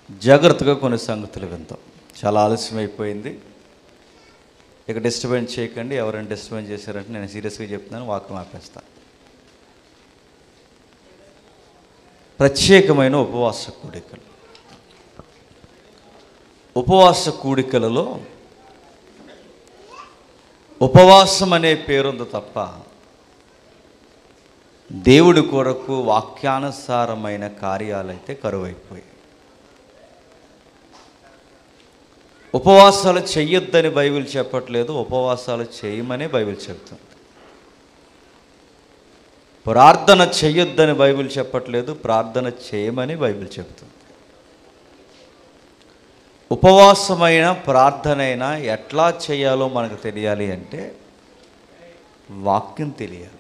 జాగ్రత్తగా కొన్ని సంగతులు విందాం. చాలా ఆలస్యం అయిపోయింది. ఇక డిస్టర్బెన్స్ చేయకండి. ఎవరైనా డిస్టర్బెన్స్ చేశారంటే నేను సీరియస్గా చెప్తున్నాను, వాక్యం ఆపేస్తాను. ప్రత్యేకమైన ఉపవాస కూడికలు. ఉపవాస కూడికలలో ఉపవాసం అనే పేరుంది తప్ప దేవుడి కొరకు వాక్యానుసారమైన కార్యాలైతే కరువైపోయాయి. ఉపవాసాలు చెయ్యొద్దని బైబిల్ చెప్పట్లేదు, ఉపవాసాలు చేయమని బైబిల్ చెప్తుంది. ప్రార్థన చెయ్యొద్దని బైబిల్ చెప్పట్లేదు, ప్రార్థన చేయమని బైబిల్ చెప్తుంది. ఉపవాసమైన ప్రార్థనైనా ఎట్లా చేయాలో మనకు తెలియాలి అంటే వాక్యం తెలియాలి.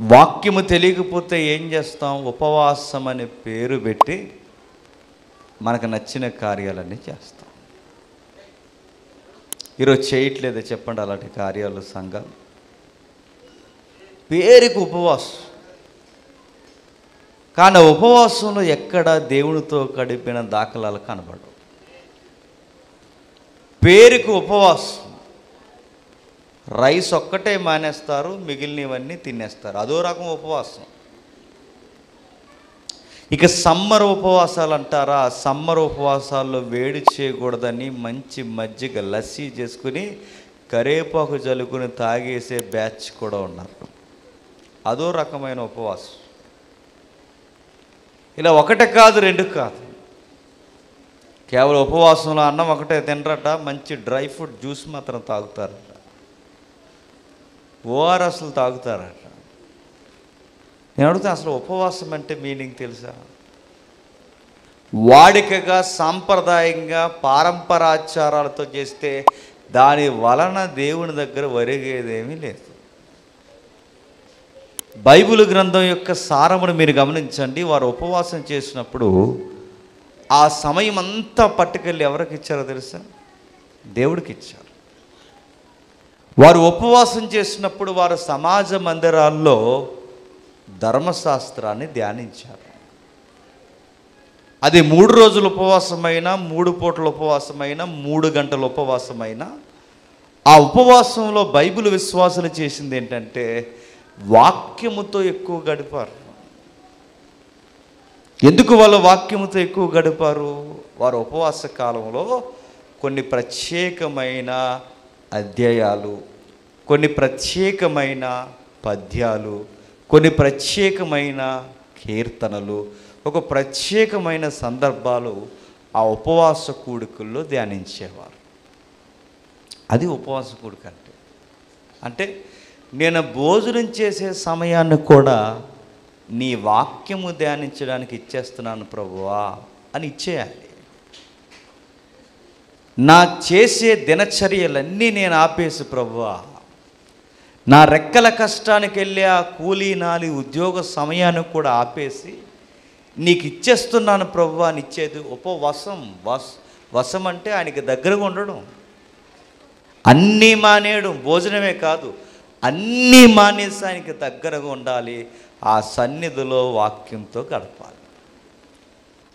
వాక్యము తెలియకపోతే ఏం చేస్తాం? ఉపవాసం అనే పేరు పెట్టి మనకు నచ్చిన కార్యాలన్నీ చేస్తాం. ఈరోజు చేయట్లేదే చెప్పండి అలాంటి కార్యాలు సంఘాలు? పేరుకు ఉపవాసం, కానీ ఉపవాసంలో ఎక్కడ దేవునితో గడిపిన దాఖలాలు కనబడవు. పేరుకు ఉపవాసం, రైస్ ఒక్కటే మానేస్తారు, మిగిలినవన్నీ తినేస్తారు. అదో రకం ఉపవాసం. ఇక సమ్మర్ ఉపవాసాలు అంటారా? సమ్మర్ ఉపవాసాల్లో వేడి చేయకూడదని మంచి మజ్జిగ లస్సీ చేసుకుని కరేపాకు జలుకుని తాగేసే బ్యాచ్ కూడా ఉన్నారు. అదో రకమైన ఉపవాసం. ఇలా ఒకటి కాదు, రెండు కాదు, కేవలం ఉపవాసంలో అన్నం ఒకటే తినరట, మంచి డ్రై ఫ్రూట్ జ్యూస్ మాత్రం తాగుతారట, ఓఆర్ఎస్లు తాగుతారట. నేను అడుగుతా, అసలు ఉపవాసం అంటే మీనింగ్ తెలుసా? వాడికగా సాంప్రదాయంగా పారంపరాచారాలతో చేస్తే దాని వలన దేవుని దగ్గర ఒరిగేదేమీ లేదు. బైబిల్ గ్రంథం యొక్క సారమును మీరు గమనించండి. వారు ఉపవాసం చేసినప్పుడు ఆ సమయం అంతా పట్టుకెళ్ళి ఎవరికి ఇచ్చారో తెలుసా? దేవుడికి ఇచ్చారు. వారు ఉపవాసం చేసినప్పుడు వారు సమాజ మందిరాల్లో ధర్మశాస్త్రాన్ని ధ్యానించారు. అది 3 రోజుల ఉపవాసమైనా, 3 పూటల ఉపవాసమైనా, 3 గంటల ఉపవాసమైనా, ఆ ఉపవాసంలో బైబిల్ విశ్వాసులు చేసింది ఏంటంటే వాక్యముతో ఎక్కువ గడిపారు. ఎందుకు వాళ్ళు వాక్యముతో ఎక్కువ గడిపారు? వారు ఉపవాస కాలంలో కొన్ని ప్రత్యేకమైన అధ్యాయాలు, కొన్ని ప్రత్యేకమైన పద్యాలు, కొన్ని ప్రత్యేకమైన కీర్తనలు, ఒక ప్రత్యేకమైన సందర్భాలు ఆ ఉపవాస కూడికల్లో ధ్యానించేవారు. అది ఉపవాస కూడిక అంటే నేను భోజనం చేసే సమయాన్ని కూడా నీ వాక్యము ధ్యానించడానికి ఇచ్చేస్తున్నాను ప్రభువా అని ఇచ్చేయాలి. నా చేసే దినచర్యలన్నీ నేను ఆపేసి ప్రభువా, నా రెక్కల కష్టానికి వెళ్ళే ఆ కూలీ నాలి ఉద్యోగ సమయాన్ని కూడా ఆపేసి నీకు ఇచ్చేస్తున్నాను ప్రభువా అని ఇచ్చేది ఉపవాసం. వసం అంటే ఆయనకి దగ్గరగా ఉండడం, అన్నీ మానేయడం. భోజనమే కాదు, అన్నీ మానేసి ఆయనకి దగ్గరగా ఉండాలి. ఆ సన్నిధిలో వాక్యంతో గడపాలి.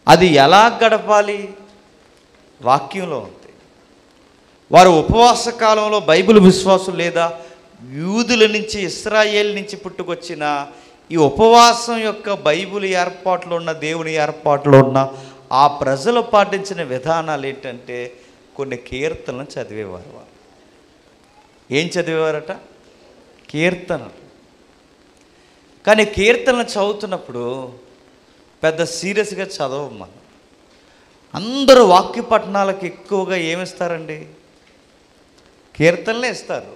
అది ఎలా గడపాలి? వాక్యంలో ఉంది. వారు ఉపవాస కాలంలో బైబిల్ విశ్వాసం లేదా యూదుల నుంచి, ఇశ్రాయేల్ నుంచి పుట్టుకొచ్చిన ఈ ఉపవాసం యొక్క బైబిల్ ఏర్పాట్లో ఉన్న, దేవుని ఏర్పాట్లో ఉన్న ఆ ప్రజలు పాటించిన విధానాలు ఏంటంటే కొన్ని కీర్తనలు చదివేవారు. వారు ఏం చదివేవారట? కీర్తనలు. కానీ కీర్తనలు చదువుతున్నప్పుడు పెద్ద సీరియస్గా చదవం మనం. అందరూ వాక్య పఠనాలకు ఎక్కువగా ఏమిస్తారండి? కీర్తనలే ఇస్తారు.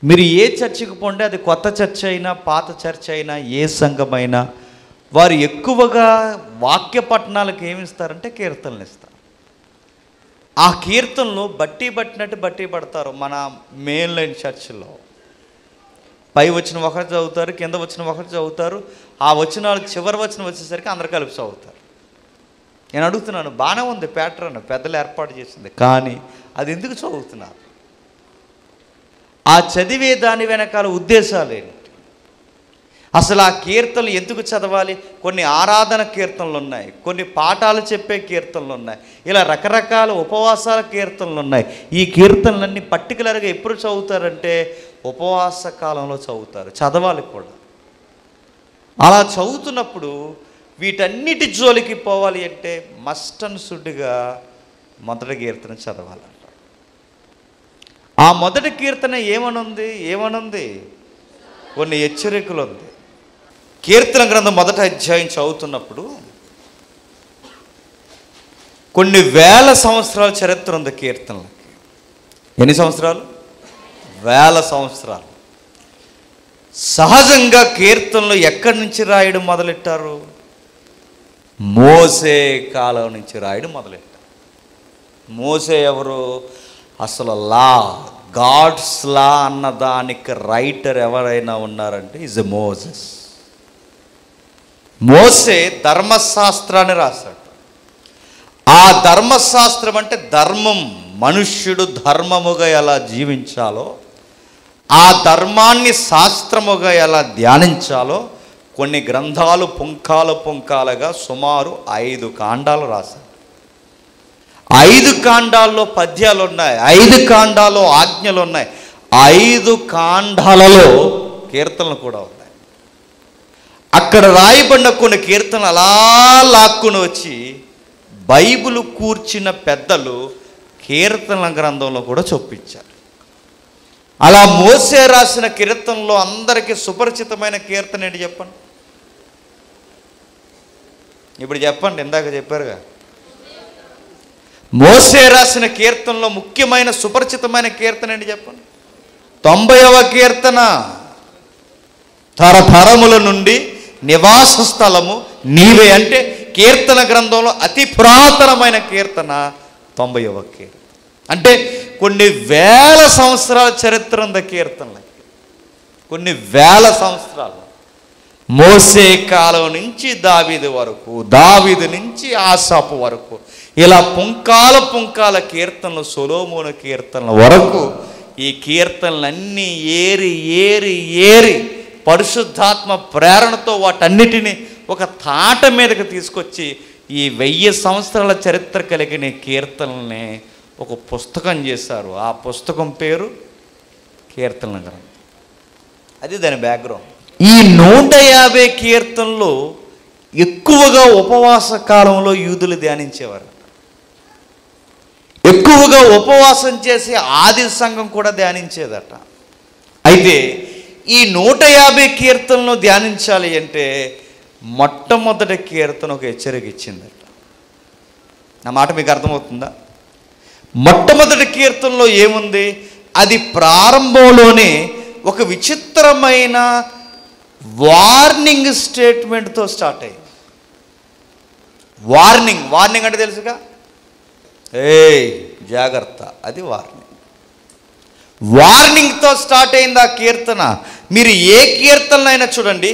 మీరు ఏ చర్చికి పోండి, అది కొత్త చర్చ్ అయినా పాత చర్చ్ అయినా ఏ సంఘమైనా, వారు ఎక్కువగా వాక్య పఠనాలకు ఏమిస్తారంటే కీర్తనలు ఇస్తారు. ఆ కీర్తనలు బట్టి పట్టినట్టు బట్టి పడతారు. మన మెయిన్ లైన్ చర్చిలో పై వచ్చిన ఒకటి చదువుతారు, కింద వచ్చిన ఒకటి చదువుతారు. ఆ వచనాలు చివరి వచనం వచ్చేసరికి అందరు కలిపి చదువుతారు. నేను అడుగుతున్నాను, బాగానే ఉంది ప్యాటర్న్, పెద్దలు ఏర్పాటు చేసింది, కానీ అది ఎందుకు చదువుతున్నారు? ఆ చదివే దాని వెనకాల ఉద్దేశాలు ఏంటి? అసలు ఆ కీర్తనలు ఎందుకు చదవాలి? కొన్ని ఆరాధన కీర్తనలు ఉన్నాయి, కొన్ని పాఠాలు చెప్పే కీర్తనలు ఉన్నాయి, ఇలా రకరకాల ఉపవాసాల కీర్తనలు ఉన్నాయి. ఈ కీర్తనలన్నీ పర్టికులర్గా ఎప్పుడు చదువుతారంటే ఉపవాస కాలంలో చదువుతారు, చదవాలి కూడా. అలా చదువుతున్నప్పుడు వీటన్నిటి జోలికి పోవాలి అంటే మస్ట్ అండ్ షుడ్గా మొదటి కీర్తన చదవాలంట. ఆ మొదటి కీర్తన ఏమనుంది? కొన్ని హెచ్చరికలు ఉంది. కీర్తన గ్రంథం మొదటి అధ్యాయం చదువుతున్నప్పుడు కొన్ని వేల సంవత్సరాల చరిత్ర ఉంది కీర్తనలకి. ఎన్ని సంవత్సరాలు? వేల సంవత్సరాలు. సహజంగా కీర్తనలు ఎక్కడి నుంచి రాయడం మొదలెట్టారు? మోసే కాలం నుంచి రాయడం మొదలెట్టారు. మోసే ఎవరు? అసలు గాడ్స్ లా అన్న దానికి రైటర్ ఎవరైనా ఉన్నారంటే ఈజ్ మోసెస్. మోసే ధర్మశాస్త్రాన్ని రాశాడు. ఆ ధర్మశాస్త్రం అంటే ధర్మం, మనుష్యుడు ధర్మముగా ఎలా జీవించాలో, ఆ ధర్మాన్ని శాస్త్రముగా ఎలా ధ్యానించాలో కొన్ని గ్రంథాలు పుంఖాలుగా సుమారు 5 కాండాలు రాశారు. 5 కాండాల్లో పద్యాలు ఉన్నాయి, 5 కాండాల్లో ఆజ్ఞలు ఉన్నాయి, 5 కాండాలలో కీర్తనలు కూడా ఉన్నాయి. అక్కడ రాయబడిన కొన్ని కీర్తనలు అలా లాక్కుని వచ్చి బైబిల్ కూర్చిన పెద్దలు కీర్తనల గ్రంథంలో కూడా చొప్పించారు. అలా మోసే రాసిన కీర్తనలో అందరికీ సుపరిచితమైన కీర్తన ఏంటి చెప్పండి? ఇప్పుడు చెప్పండి, ఇందాక చెప్పారుగా. మోసే రాసిన కీర్తనలో ముఖ్యమైన సుపరిచితమైన కీర్తన ఏంటి చెప్పండి? 90వ కీర్తన. తరతరముల నుండి నివాస స్థలము నీవే అంటే కీర్తన గ్రంథంలో అతి పురాతనమైన కీర్తన 90వ కీర్తన. అంటే కొన్ని వేల సంవత్సరాల చరిత్ర ఉంది కీర్తనలకి, కొన్ని వేల సంవత్సరాలు. మోసే కాలం నుంచి దావీదు వరకు, దావీదు నుంచి ఆసాపు వరకు, ఇలా పుంకాల కీర్తనలు, సొలొమోను కీర్తనల వరకు ఈ కీర్తనలన్నీ ఏరి పరిశుద్ధాత్మ ప్రేరణతో వాటన్నిటిని ఒక తాట మీదకి తీసుకొచ్చి ఈ 1000 సంవత్సరాల చరిత్ర కలిగిన కీర్తనల్ని ఒక పుస్తకం చేశారు. ఆ పుస్తకం పేరు కీర్తనల గ్రంథం. అది దాని బ్యాక్గ్రౌండ్. ఈ 150 కీర్తనలు ఎక్కువగా ఉపవాస కాలంలో యూదులు ధ్యానించేవారు. ఎక్కువగా ఉపవాసం చేసి ఆది సంఘం కూడా ధ్యానించేదట. అయితే ఈ 150 కీర్తనలు ధ్యానించాలి అంటే మొట్టమొదటి కీర్తన ఒక హెచ్చరిక ఇచ్చిందట. నా మాట మీకు అర్థమవుతుందా? మొట్టమొదటి కీర్తనలో ఏముంది? అది ప్రారంభంలోనే ఒక విచిత్రమైన వార్నింగ్ స్టేట్మెంట్తో స్టార్ట్ అయింది. వార్నింగ్ అంటే తెలుసుగా, జాగ్రత్త, అది వార్నింగ్తో స్టార్ట్ అయింది ఆ కీర్తన. మీరు ఏ కీర్తనైనా చూడండి,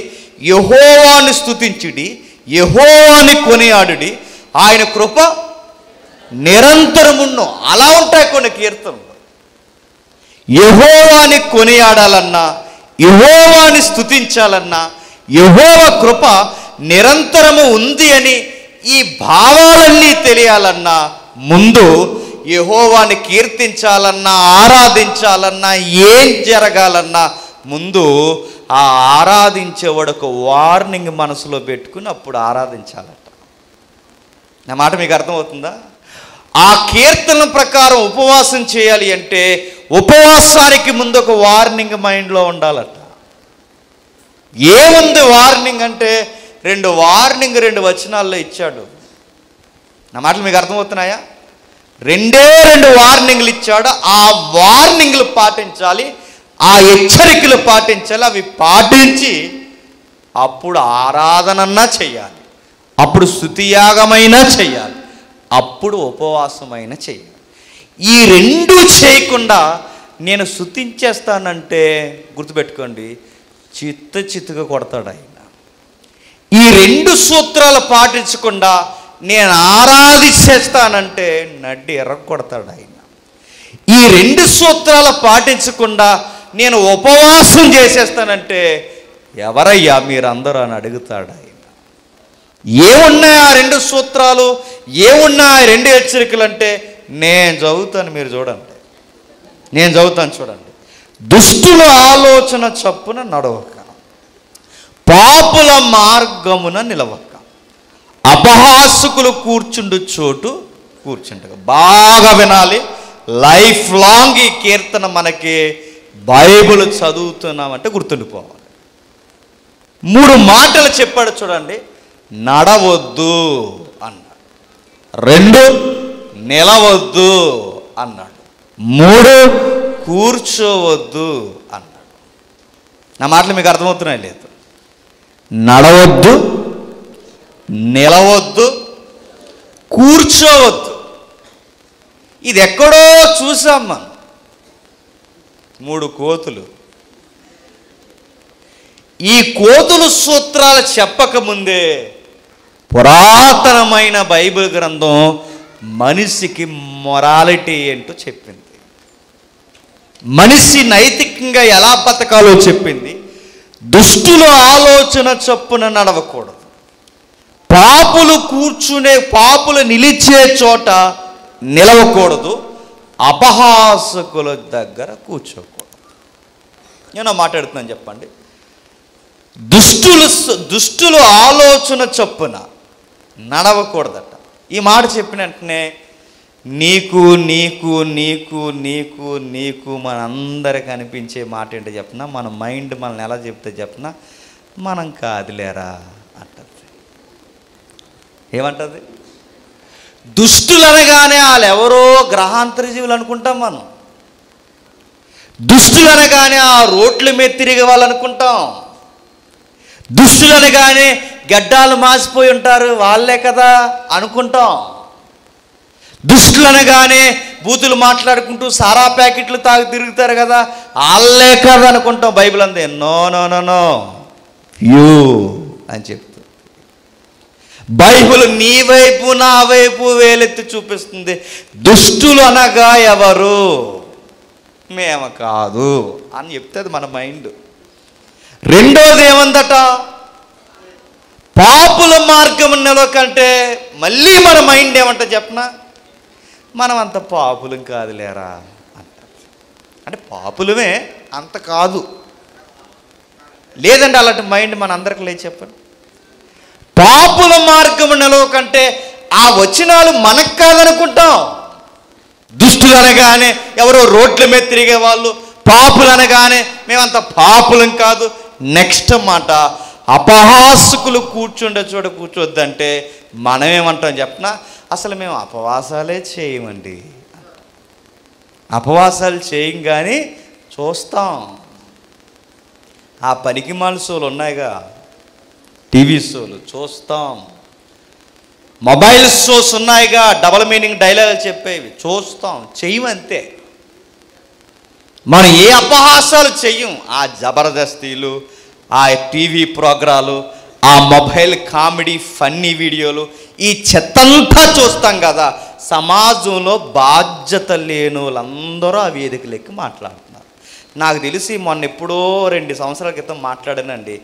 యెహోవాను స్తుతించుడి, యెహోవాని కొనియాడుడి, ఆయన కృప నిరంతరమును. అలా ఉంటాయి కొన్ని కీర్తనలు. యెహోవాని కొనియాడాలన్నా, యెహోవాని స్తుతించాలన్నా, యెహోవా కృప నిరంతరము ఉంది అని ఈ భావాలన్నీ తెలియాలన్నా ముందు యెహోవాని కీర్తించాలన్నా, ఆరాధించాలన్నా, ఏం జరగాలన్నా ముందు ఆ ఆరాధించేవాడు ఒక వార్నింగ్ మనసులో పెట్టుకుని అప్పుడు ఆరాధించాలట. నా మాట మీకు అర్థమవుతుందా? ఆ కీర్తన ప్రకారం ఉపవాసం చేయాలి అంటే ఉపవాసానికి ముందు ఒక వార్నింగ్ మైండ్లో ఉండాలట. ఏముంది వార్నింగ్ అంటే 2 వచనాల్లో ఇచ్చాడు. నా మాటలు మీకు అర్థమవుతున్నాయా? 2 వార్నింగ్లు ఇచ్చాడు. ఆ వార్నింగ్లు పాటించాలి, ఆ హెచ్చరికలు పాటించాలి. అవి పాటించి అప్పుడు ఆరాధనన్నా చెయ్యాలి, అప్పుడు స్తుతియాగమైనా చెయ్యాలి, అప్పుడు ఉపవాసమైనా చెయ్యాలి. ఈ 2 చేయకుండా నేను స్తుతించేస్తానంటే గుర్తుపెట్టుకోండి, చిత్తుగా కొడతాడు ఆయన. ఈ 2 సూత్రాలు పాటించకుండా నేను ఆరాధించేస్తానంటే నడ్డి ఎర్రగొడతాడు ఆయన. ఈ 2 సూత్రాలు పాటించకుండా నేను ఉపవాసం చేసేస్తానంటే ఎవరయ్యా మీరందరూ అని అడుగుతాడు ఆయన. ఏమున్నాయి ఆ 2 సూత్రాలు, ఏమున్నాయి ఆ 2 హెచ్చరికలు అంటే నేను చదువుతాను, మీరు చూడండి. నేను చదువుతాను చూడండి. దుష్టుల ఆలోచన చప్పున నడవక, పాపుల మార్గమున నిలవక, అపహాసకులు కూర్చుండు చోటు కూర్చుండక. బాగా వినాలి, లైఫ్ లాంగ్ ఈ కీర్తన మనకి బైబిల్ చదువుతున్నామంటే గుర్తుండిపోవాలి. 3 మాటలు చెప్పాడు చూడండి. నడవద్దు అన్నాడు, 2 నిలవద్దు అన్నాడు, 3 కూర్చోవద్దు అన్నాడు. నా మాటలు మీకు అర్థమవుతున్నాయి లేదు? నడవద్దు, నిలవద్దు, కూర్చోవద్దు. ఇది ఎక్కడో చూసాం మనం. 3 కోతులు. ఈ కోతులు సూత్రాలు చెప్పకముందే పురాతనమైన బైబిల్ గ్రంథం మనిషికి మొరాలిటీ ఏంటో చెప్పింది. మనిషి నైతికంగా ఎలా బతకాలో చెప్పింది. దుష్టుల ఆలోచన చొప్పున నడవకూడదు, పాపులు నిలిచే చోట నిలవకూడదు, అపహాసకుల దగ్గర కూర్చోకూడదు. నేను మాట్లాడుతున్నాను చెప్పండి. దుష్టుల ఆలోచన చొప్పున నడవకూడదట. ఈ మాట చెప్పిన వెంటనే నీకు నీకు నీకు నీకు నీకు మనందరికి అనిపించే మాట ఏంటో చెప్పినా, మన మైండ్ మనల్ని ఎలా చెప్తే చెప్పినా, మనం కాదులేరా అంటది. ఏమంటది? దుష్టులు అనగానే వాళ్ళు ఎవరో గ్రహాంతర జీవులు అనుకుంటాం మనం. దుష్టులు అనగానే ఆ రోడ్ల మీద తిరిగే వాళ్ళు అనుకుంటాం. దుష్టులు అనగానే గడ్డాలు మాసిపోయి ఉంటారు వాళ్ళే కదా అనుకుంటాం. దుష్టులు అనగానే బూతులు మాట్లాడుకుంటూ సారా ప్యాకెట్లు తాగి తిరుగుతారు కదా వాళ్ళే కదా అనుకుంటాం. బైబిల్ అందే no no no no you అని చెప్తుంది. బైబిల్ నీ వైపు నా వైపు వేలెత్తి చూపిస్తుంది. దుష్టులు అనగా ఎవరు? మేము కాదు అని చెప్తుంది మన మైండ్. రెండోది ఏమందట? పాపుల మార్గం నిలవకంటే మళ్ళీ మన మైండ్ ఏమంట చెప్పనా, మనం అంత పాపులం కాదులేరా అంట. అంటే పాపులమే అంత కాదు. లేదండి అలాంటి మైండ్ మన అందరికి లేదు చెప్పండి. పాపుల మార్గం నిలవకంటే ఆ వచనాలు మనకు కాదనుకుంటాం. దుష్టులు అనగానే ఎవరో రోడ్ల మీద తిరిగే వాళ్ళు, పాపులు అనగానే మేమంత పాపులం కాదు. నెక్స్ట్ మాట, అపహాసకులు కూర్చుండే చోట కూర్చోద్దంటే మనమేమంటాం చెప్పనా, అసలు మేము అపవాసాలే చేయమండి. అపవాసాలు చేయం కానీ చూస్తాం. ఆ పనికిమాల షోలు ఉన్నాయిగా, టీవీ షోలు చూస్తాం. మొబైల్ షోస్ ఉన్నాయిగా, డబల్ మీనింగ్ డైలాగులు చెప్పేవి చూస్తాం. చెయ్యమంతే. మనం ఏ అపహాసాలు చెయ్యం. ఆ జబర్దస్తీలు, ఆ టీవీ ప్రోగ్రాలు, ఆ మొబైల్ కామెడీ ఫన్నీ వీడియోలు, ఈ చెత్తంతా చూస్తాం కదా. సమాజంలో బాధ్యత లేని వాళ్ళందరూ ఆ వేదికలెక్కి మాట్లాడుతున్నారు. నాకు తెలిసి మొన్న ఎప్పుడో 2 సంవత్సరాల క్రితం మాట్లాడానండి.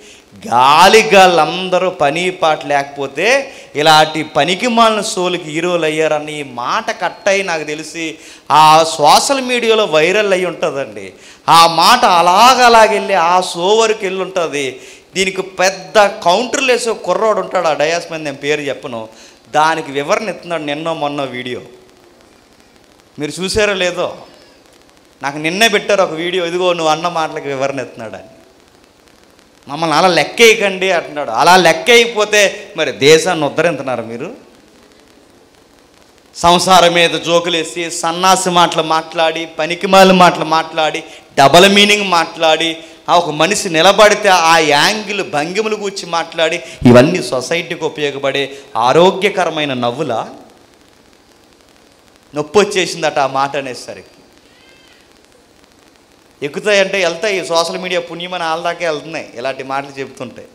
గాలిగాళ్ళందరూ పని పాట లేకపోతే ఇలాంటి పనికి మాలిన షోలకి హీరోలు అయ్యారని ఈ మాట కట్టయి నాకు తెలిసి ఆ సోషల్ మీడియాలో వైరల్ అయ్యి ఉంటుందండి. ఆ మాట అలాగెళ్ళి ఆ షో వరకు వెళ్ళి ఉంటుంది. దీనికి పెద్ద కౌంటర్లు వేసే కుర్రోడు ఉంటాడు ఆ డయాస్ మీద, నేను పేరు చెప్పను. దానికి వివరణ ఇస్తున్నాడు నిన్నో మొన్న వీడియో. మీరు చూసారో లేదో, నాకు నిన్నే పెట్టారు ఒక వీడియో. ఇదిగో నువ్వు అన్న మాటలకు వివరణ ఎత్తున్నాడు అని. మమ్మల్ని అలా లెక్కేయకండి అంటున్నాడు. అలా లెక్కేయకపోతే మరి దేశాన్ని ఉద్ధరింతున్నారు మీరు. సంసారం మీద జోకులేసి సన్నాసి మాటలు మాట్లాడి, పనికిమాలిన మాటలు మాట్లాడి, డబల్ మీనింగ్ మాట్లాడి, ఒక మనిషి నిలబడితే ఆ యాంగిల్ భంగిములు కూర్చి మాట్లాడి, ఇవన్నీ సొసైటీకి ఉపయోగపడే ఆరోగ్యకరమైన నవ్వులా? నొప్పి వచ్చేసిందట ఆ మాట అనేసరికి. ఎక్కుతాయంటే వెళ్తాయి. సోషల్ మీడియా పుణ్యమని వాళ్ళ దాకే వెళ్తున్నాయి ఇలాంటి మాటలు చెబుతుంటాయి.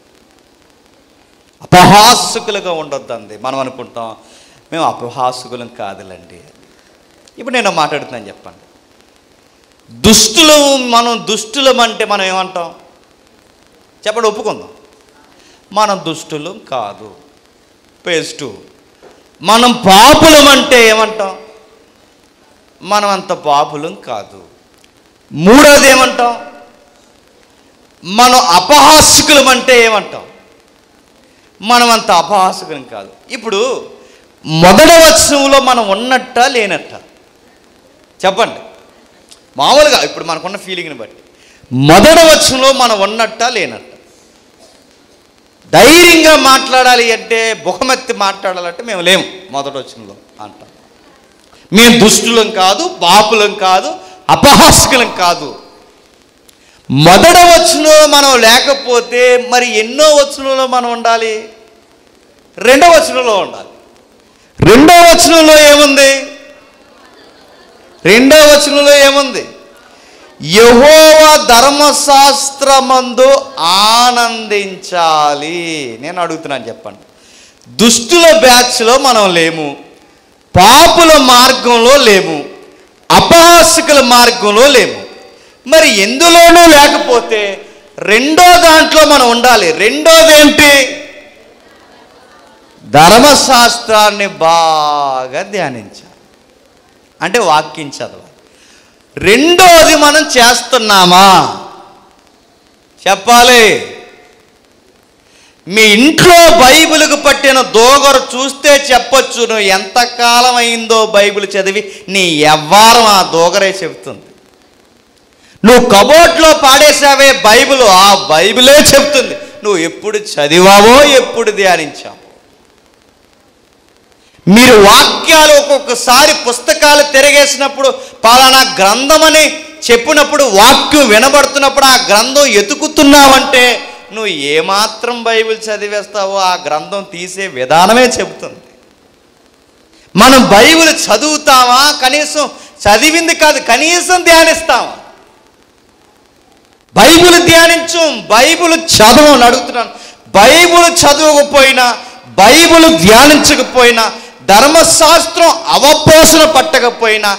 అపహాసకులుగా ఉండొద్దు అంది. మనం అనుకుంటాం మేము అపహాసకులం కాదులండి. ఇప్పుడు నేను మాట్లాడుతున్నాను చెప్పండి. దుష్టులం అంటే మనం ఏమంటాం చెప్పండి, ఒప్పుకుందాం. మనం దుష్టులు కాదు. పేజ్ 2, మనం పాపులం అంటే ఏమంటాం? మనం అంత పాపులం కాదు. మూడోది ఏమంటాం? మనం అపహాస్యకులం అంటే ఏమంటాం? మనం అంత అపహాస్యకులం కాదు. ఇప్పుడు మొదటి వచనంలో మనం ఉన్నట్ట లేనట్ట? చెప్పండి. మామూలుగా ఇప్పుడు మనకున్న ఫీలింగ్ని బట్టి మొదటి వచనంలో మనం ఉన్నట్ట లేనట్ట? ధైర్యంగా మాట్లాడాలి అంటే, బొహమెత్తి మాట్లాడాలంటే మేము లేము మొదటి వచనంలో అంటాం. మేము దుష్టులం కాదు, పాపులం కాదు, అపహాస్యకులం కాదు. మొదటి వచనంలో మనం లేకపోతే మరి ఎన్నో వచనంలో మనం ఉండాలి? రెండవ వచనంలో ఉండాలి. రెండవ వచనంలో ఏముంది? రెండవ వచనంలో ఏముంది? యెహోవా ధర్మశాస్త్రమందు ఆనందించాలి. నేను అడుగుతున్నాను, చెప్పండి. దుష్టుల బ్యాచ్లో మనం లేము, పాపుల మార్గంలో లేము, అపహాస్యకుల మార్గంలో లేము. మరి ఎందులోనూ లేకపోతే రెండో దాంట్లో మనం ఉండాలి. రెండోది ఏంటి? ధర్మశాస్త్రాన్ని బాగా ధ్యానించాలి, అంటే వాక్యం చదవాలి. రెండోది మనం చేస్తున్నామా? చెప్పాలి. మీ ఇంట్లో బైబిల్కు పట్టిన దోగరు చూస్తే చెప్పొచ్చు, నువ్వు ఎంతకాలం అయిందో బైబిల్ చదివి. నీ ఎవ్వారం ఆ దోగరే చెబుతుంది. నువ్వు కబోర్డ్లో పాడేసావే బైబిల్, ఆ బైబిలే చెబుతుంది నువ్వు ఎప్పుడు చదివావో, ఎప్పుడు ధ్యానించావు. మీరు వాక్యాలు ఒక్కొక్కసారి పుస్తకాలు తిరగేసినప్పుడు పలానా గ్రంథం అని చెప్పినప్పుడు, వాక్యం వినబడుతున్నప్పుడు ఆ గ్రంథం ఎతుకుతున్నావంటే నువ్వు ఏమాత్రం బైబిల్ చదివేస్తావో ఆ గ్రంథం తీసే విధానమే చెబుతుంది. మనం బైబిల్ చదువుతామా? కనీసం చదివింది కాదు, కనీసం ధ్యానిస్తామా? బైబిల్ ధ్యానించు, బైబిల్ చదవని అడుగుతున్నాను. బైబిల్ చదవకపోయినా, బైబిల్ ధ్యానించకపోయినా, ధర్మశాస్త్రం అవపోసన పట్టకపోయినా,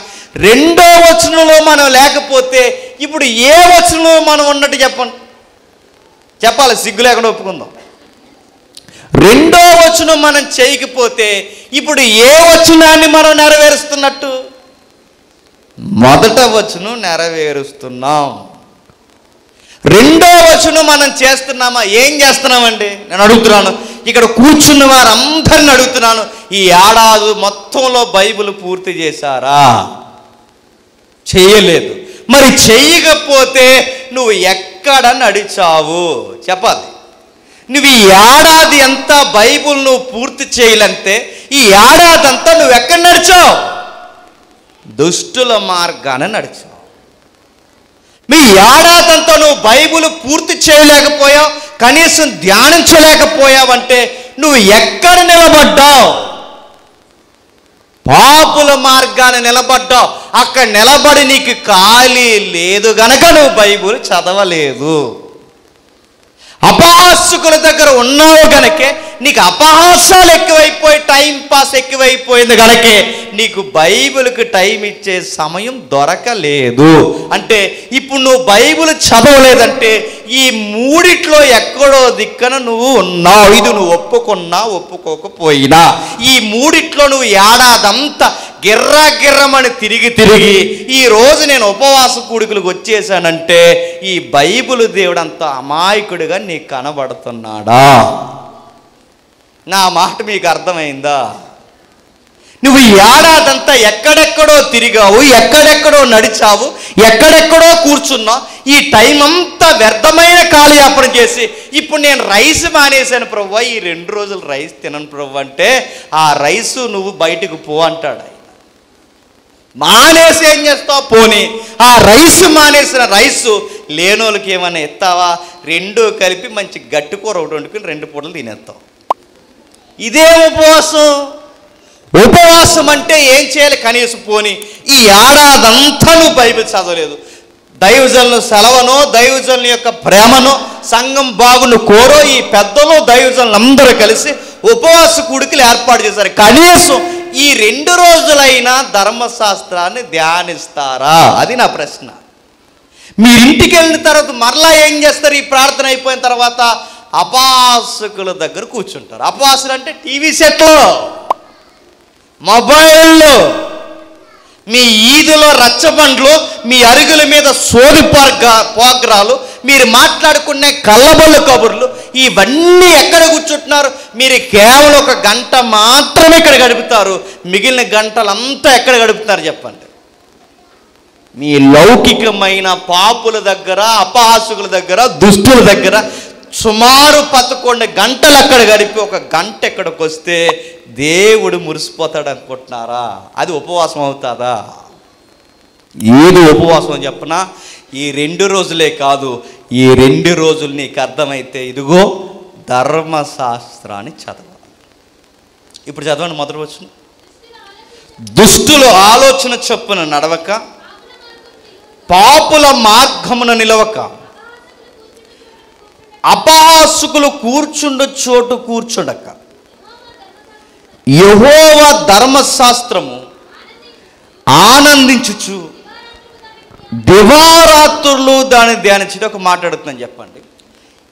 రెండో వచనంలో మనం లేకపోతే ఇప్పుడు ఏ వచనంలో మనం ఉన్నట్టు చెప్పండి? చెప్పాలి, సిగ్గు లేకుండా ఒప్పుకుందాం. రెండో వచనం మనం చేయకపోతే ఇప్పుడు ఏ వచనాన్ని మనం నెరవేరుస్తున్నట్టు? మొదట వచనం నెరవేరుస్తున్నాం. రెండో వచనం మనం చేస్తున్నామా? ఏం చేస్తున్నామండి? నేను అడుగుతున్నాను, ఇక్కడ కూర్చున్న వారందరిని అడుగుతున్నాను, ఈ ఏడాది మొత్తంలో బైబిల్ పూర్తి చేశారా? చేయలేదు. మరి చేయకపోతే నువ్వు ఎక్కడ నడిచావు? చెప్పాలి. నువ్వు ఈ ఏడాది అంతా బైబిల్ నువ్వు పూర్తి చేయాలంటే ఈ ఏడాది అంతా నువ్వు ఎక్కడ నడిచావు? దుష్టుల మార్గాన నడిచావు. మీ ఏడాదంతా నువ్వు బైబిల్ పూర్తి చేయలేకపోయావు, కనీసం ధ్యానించలేకపోయావంటే నువ్వు ఎక్కడ నిలబడ్డావు? పాపుల మార్గాన నిలబడ్డావు. అక్కడ నిలబడి నీకు ఖాళీ లేదు గనక నువ్వు బైబిల్ చదవలేదు. అపహాస్యకుల దగ్గర ఉన్నావు గనకే నీకు అపహాసాలు ఎక్కువైపోయి టైం పాస్ ఎక్కువైపోయింది గనకే నీకు బైబిల్కి టైం ఇచ్చే సమయం దొరకలేదు. అంటే ఇప్పుడు నువ్వు బైబిల్ చదవలేదంటే ఈ మూడిట్లో ఎక్కడో దిక్కన నువ్వు ఉన్నావు. ఇది నువ్వు ఒప్పుకున్నా ఒప్పుకోకపోయినా ఈ మూడిట్లో నువ్వు ఏడాదంతా గిర్రమని తిరిగి ఈరోజు నేను ఉపవాస కూడికలకు వచ్చేసానంటే ఈ బైబిల్ దేవుడు అంత అమాయకుడిగా నీకు కనబడుతున్నాడా? నా మాట మీకు అర్థమైందా? నువ్వు ఏడాదంతా ఎక్కడెక్కడో తిరిగావు, ఎక్కడెక్కడో నడిచావు, ఎక్కడెక్కడో కూర్చున్నావు. ఈ టైం అంతా వ్యర్థమైన కాలయాపన చేసి ఇప్పుడు నేను రైస్ మానేశాను ప్రభువా, ఈ 2 రోజులు రైస్ తినను ప్రభు అంటే ఆ రైసు నువ్వు బయటకు పో అంటాడు. మానేసి ఏం చేస్తావు? పోనీ ఆ రైసు మానేసిన రైసు లేనోళ్ళకి ఏమైనా ఎత్తావా? 2 కలిపి మంచి గట్టి కూర ఒకటి వండుకుని 2 పూటలు తినేస్తావు. ఇదే ఉపవాసం. ఉపవాసం అంటే ఏం చేయాలి? కనీసం పోనీ ఈ ఏడాదంతా నువ్వు బైబిల్ చదవలేదు, దైవజనుల సెలవునో దైవజనుల యొక్క ప్రేమనో సంఘం బాగును కోరో ఈ పెద్దలు దైవజనులు అందరూ కలిసి ఉపవాస కూడికలు ఏర్పాటు చేశారు. కనీసం ఈ 2 రోజులైనా ధర్మశాస్త్రాన్ని ధ్యానిస్తారా? అది నా ప్రశ్న. మీరు ఇంటికి వెళ్ళిన తర్వాత మరలా ఏం చేస్తారు? ఈ ప్రార్థన అయిపోయిన తర్వాత అపహాసకుల దగ్గర కూర్చుంటారు. అపహాసులు అంటే టీవీ సెట్లో, మొబైల్లో, మీ ఈదులో రచ్చబండ్లు, మీ అరుగుల మీద సోది పోగ్రాలు, మీరు మాట్లాడుకునే కళ్ళబొల్లు కబుర్లు, ఇవన్నీ ఎక్కడ కూర్చుంటున్నారు? మీరు కేవలం 1 గంట మాత్రమే ఇక్కడ గడుపుతారు. మిగిలిన గంటలంతా ఎక్కడ గడుపుతారు చెప్పండి? మీ లౌకికమైన పాపుల దగ్గర, అపహాసకుల దగ్గర, దుష్టుల దగ్గర సుమారు 11 గంటలు అక్కడ గడిపి 1 గంట ఎక్కడికి వస్తే దేవుడు మురిసిపోతాడు అనుకుంటున్నారా? అది ఉపవాసం అవుతుందా? ఏది ఉపవాసం అని చెప్పనా? ఈ 2 రోజులే కాదు, ఈ 2 రోజులు నీకు అర్థమైతే ఇదిగో ధర్మశాస్త్రాన్ని చదవాలి. ఇప్పుడు చదవండి, మొదటి వచనం. దుష్టులు ఆలోచన చొప్పున నడవక, పాపుల మార్గమున నిలవక, అపహాసకులు కూర్చుండు చోటు కూర్చుండక, యెహోవా ధర్మశాస్త్రము ఆనందించుచు దివారాత్రులు దాన్ని ధ్యానించి ఒక మాట్లాడుతుందని చెప్పండి.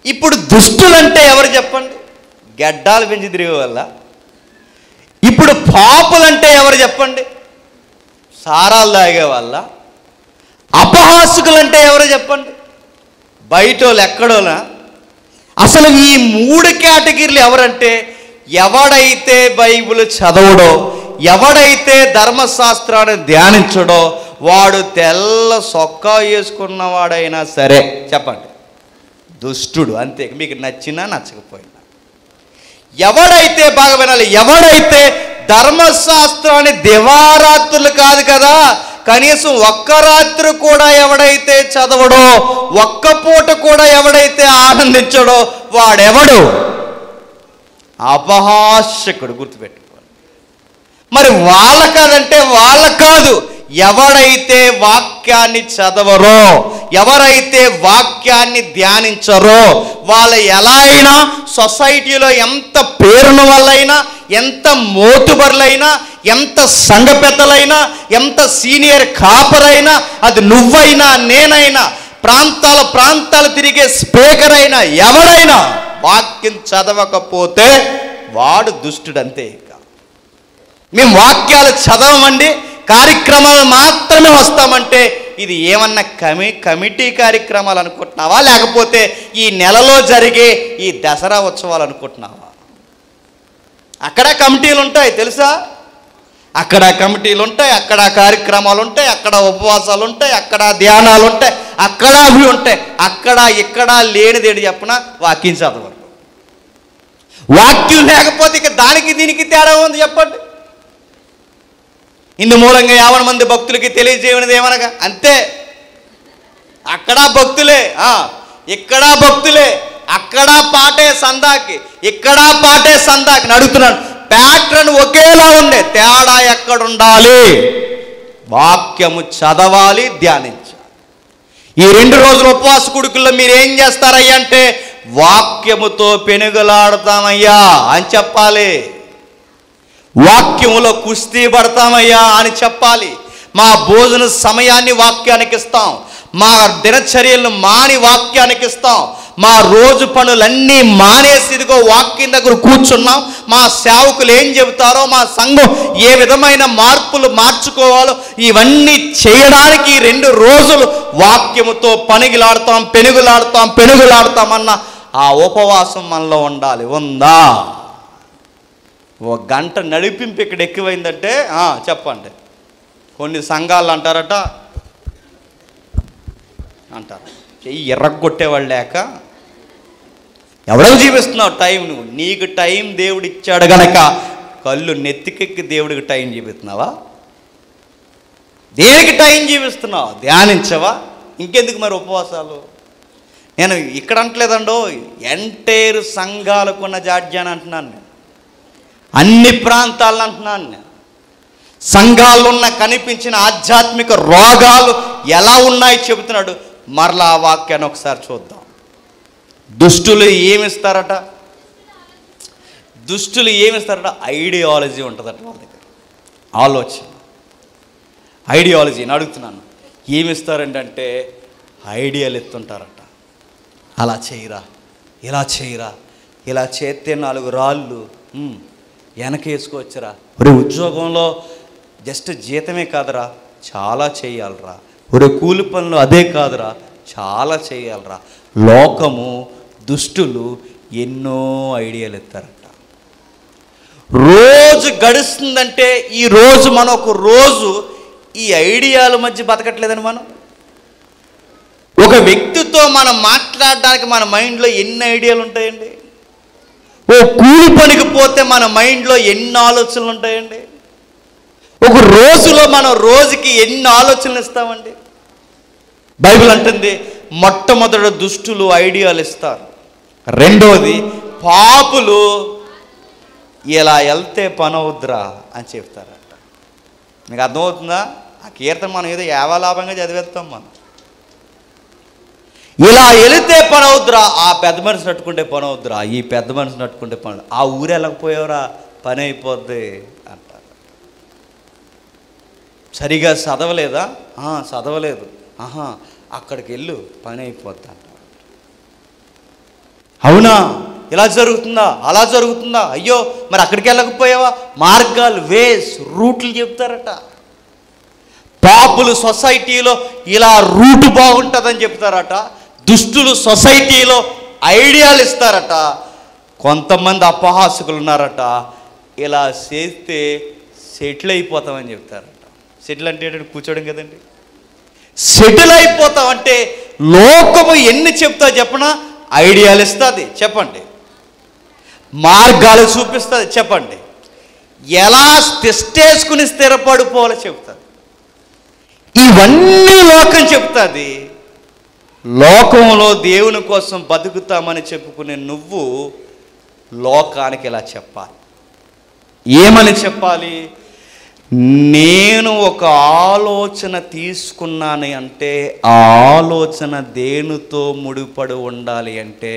ఇప్పుడు దుష్టులంటే ఎవరు చెప్పండి? గడ్డాలు పెంచి తిరిగే వల్ల. ఇప్పుడు పాపులంటే ఎవరు చెప్పండి? సారాలు తాగే వల్ల. అపహాసకులంటే ఎవరు చెప్పండి? బయటోళ్ళు, ఎక్కడోనా? అసలు ఈ 3 కేటగిరీలు ఎవరంటే, ఎవడైతే బైబిల్ చదవడో, ఎవడైతే ధర్మశాస్త్రాన్ని ధ్యానించడో వాడు తెల్ల సొక్కా వేసుకున్నవాడైనా సరే చెప్పండి దుష్టుడు. అంతే, మీకు నచ్చినా నచ్చకపోయినా. ఎవడైతే బాగా వినాలి, ఎవడైతే ధర్మశాస్త్రాన్ని దివారాత్రులు కాదు కదా, కనీసం 1 రాత్రి కూడా ఎవడైతే చదవడో, 1 పూట కూడా ఎవడైతే ఆనందించడో వాడెవడు? అపహాసకుడు. గుర్తుపెట్టుకోండి. మరి వాళ్ళ కాదంటే వాళ్ళ కాదు. ఎవడైతే వాక్యాన్ని చదవరో, ఎవరైతే వాక్యాన్ని ధ్యానించరో వాళ్ళు ఎలా అయినా సొసైటీలో ఎంత పేరున్న వాళ్ళైనా, ఎంత మోతుబరులైనా, ఎంత సంఘ పెద్దలైనా, ఎంత సీనియర్ కాపరైనా, అది నువ్వైనా నేనైనా, ప్రాంతాలు తిరిగే స్పీకర్ అయినా, ఎవరైనా వాక్యం చదవకపోతే వాడు దుష్టుడు. అంతే. ఇక మేము వాక్యాలు చదవమండి, కార్యక్రమాలు మాత్రమే వస్తామంటే ఇది ఏమన్నా కమిటీ కార్యక్రమాలు అనుకుంటున్నావా? లేకపోతే ఈ నెలలో జరిగే ఈ దసరా ఉత్సవాలు అనుకుంటున్నావా? అక్కడ కమిటీలు ఉంటాయి తెలుసా? అక్కడ కమిటీలు ఉంటాయి, అక్కడ కార్యక్రమాలు ఉంటాయి, అక్కడ ఉపవాసాలు ఉంటాయి, అక్కడ ధ్యానాలు ఉంటాయి, అక్కడ అవి ఉంటాయి. అక్కడ ఇక్కడ లేనిదేంటి చెప్పిన వాక్యం చదవరు. వాక్యం లేకపోతే ఇక దానికి దీనికి తేడా ఉంది చెప్పండి. ఇందు మూలంగా 50 మంది భక్తులకి తెలియజేయనిది ఏమనగా అంతే. అక్కడ భక్తులే, ఇక్కడ భక్తులే, అక్కడ పాటే సందాకి, ఇక్కడ పాటే సందాకి అడుగుతున్నాను. ప్యాటర్న్ ఒకేలా ఉండే, తేడా ఎక్కడుండాలి? వాక్యము చదవాలి, ధ్యానించాలి. ఈ 2 రోజుల ఉపవాస కుడుకుల్లో మీరు ఏం చేస్తారయ్యా అంటే వాక్యముతో పెనుగులాడతామయ్యా అని చెప్పాలి. వాక్యములో కుస్తీ పడతామయ్యా అని చెప్పాలి. మా భోజన సమయాన్ని వాక్యానికి ఇస్తాం, మా దినచర్యలను మాని వాక్యానికి ఇస్తాం, మా రోజు పనులన్నీ మానేసి ఇదిగో వాక్యం దగ్గర కూర్చున్నాం. మా సేవకులు ఏం చెబుతారో, మా సంఘం ఏ విధమైన మార్పులు మార్చుకోవాలో ఇవన్నీ చేయడానికి 2 రోజులు వాక్యముతో పెనుగులాడతామన్న ఆ ఉపవాసం మనలో ఉండాలి. ఉందా? 1 గంట నడిపింపు ఇక్కడ ఎక్కువైందంటే చెప్పండి. కొన్ని సంఘాలు అంటారు చెయ్యి ఎర్రగొట్టేవాళ్ళు లేక ఎవరికి జీవిస్తున్నావు టైం? నువ్వు నీకు టైం దేవుడు ఇచ్చాడు గనక కళ్ళు నెత్తికెక్కి దేవుడికి టైం జీవిస్తున్నావా? దేనికి టైం జీవిస్తున్నావు? ధ్యానించవా? ఇంకెందుకు మరి ఉపవాసాలు? నేను ఇక్కడ అంటలేదండో, ఎంటైర్ సంఘాలకున్న జాడ్యాన్ని అంటున్నాను నేను, అన్ని ప్రాంతాలను అంటున్నాను నేను. సంఘాల్లో ఉన్న కనిపించిన ఆధ్యాత్మిక రోగాలు ఎలా ఉన్నాయో చెబుతున్నాడు. మరలా ఆ వాక్యాన్ని ఒకసారి చూద్దాం. దుష్టులు ఏమిస్తారట? ఐడియాలజీ ఉంటుందట వాళ్ళ దగ్గర, ఆలోచన, ఐడియాలజీని అడుగుతున్నాను. ఏమిస్తారంటే ఐడియాలు ఎత్తుంటారట. అలా చేయరా, ఇలా చేయరా, ఇలా చేస్తే 4 రాళ్ళు వెనకేసుకోవచ్చురా, ఒరే ఉద్యోగంలో జస్ట్ జీతమే కాదురా, చాలా చేయాలరా, ఒరే కూలి పనులు అదే కాదురా, చాలా చేయాలరా. లోకము, దుష్టులు ఎన్నో ఐడియాలు ఎత్తారట. రోజు గడుస్తుందంటే ఈ రోజు మనం ఒక రోజు ఈ ఐడియాల మధ్య బతకట్లేదని మనం. ఒక వ్యక్తితో మనం మాట్లాడడానికి మన మైండ్లో ఎన్ని ఐడియాలు ఉంటాయండి. ఓ కూలి పనికి పోతే మన మైండ్లో ఎన్ని ఆలోచనలు ఉంటాయండి. ఒక రోజులో మనం రోజుకి ఎన్ని ఆలోచనలు ఇస్తామండి. బైబిల్ అంటుంది మొట్టమొదటి దుష్టులు ఐడియాలు ఇస్తారు, రెండోది పాపులు ఇలా వెళ్తే పని అవుద్దురా అని చెప్తారట. మీకు అర్థమవుతుందా? ఆ కీర్తన మనం ఏదో యావలాభంగా చదివేస్తాం. మనం ఇలా వెళితే పని అవుద్దురా, ఆ పెద్ద మనిషి నట్టుకుంటే పని అవుద్దురా, ఈ పెద్ద మనిషి నట్టుకుంటే పని, ఆ ఊరు వెళ్ళకపోయావురా పని అయిపోద్ది అంటారు. సరిగా చదవలేదా? చదవలేదు, అక్కడికి వెళ్ళు పని అయిపోద్ది అంటారు. అవునా, ఇలా జరుగుతుందా, అలా జరుగుతుందా, అయ్యో మరి అక్కడికి వెళ్ళకపోయావా, మార్గాలు, వేస్, రూట్లు చెప్తారట. పాపులు సొసైటీలో ఇలా రూటు బాగుంటుందని చెప్తారట. దుష్టులు సొసైటీలో ఐడియాలు ఇస్తారట. కొంతమంది అపహాసకులు ఉన్నారట, ఇలా చేస్తే సెటిల్ అయిపోతామని చెప్తారట. సెటిల్ అంటే ఏంటంటే కూర్చోడం కదండి. సెటిల్ అయిపోతామంటే లోకము ఎన్ని చెప్తా చెప్పనా, ఐడియాలు ఇస్తుంది చెప్పండి, మార్గాలు చూపిస్తుంది చెప్పండి, ఎలా తిష్టేసుకుని స్థిరపడిపోవాలో చెప్తుంది. ఇవన్నీ లోకం చెప్తుంది. లోకంలో దేవుని కోసం బతుకుతామని చెప్పుకునే నువ్వు లోకానికి ఇలా చెప్పాలి. ఏమని చెప్పాలి? నేను ఒక ఆలోచన తీసుకున్నాను అంటే ఆ ఆలోచన దేనితో ముడిపడి ఉండాలి అంటే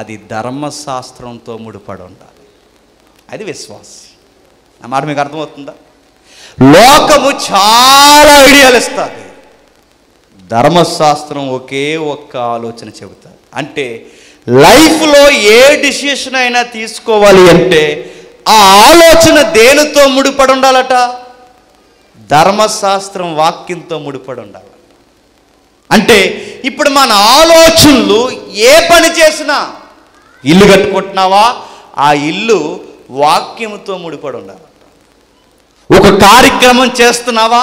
అది ధర్మశాస్త్రంతో ముడిపడి ఉండాలి. అది విశ్వాసం. నా మాట మీకు అర్థమవుతుందా? లోకము చాలా ఐడియాలు ఇస్తుంది, ధర్మశాస్త్రం ఒకే ఒక్క ఆలోచన చెబుతుంది. అంటే లైఫ్లో ఏ డిసిషన్ అయినా తీసుకోవాలి అంటే ఆ ఆలోచన దేనితో ముడిపడి ఉండాలట? ధర్మశాస్త్రం వాక్యంతో ముడిపడి ఉండాలి. అంటే ఇప్పుడు మన ఆలోచనలు ఏ పని చేసినా, ఇల్లు కట్టుకుంటున్నావా, ఆ ఇల్లు వాక్యముతో ముడిపడి ఉండాలి. ఒక కార్యక్రమం చేస్తున్నావా,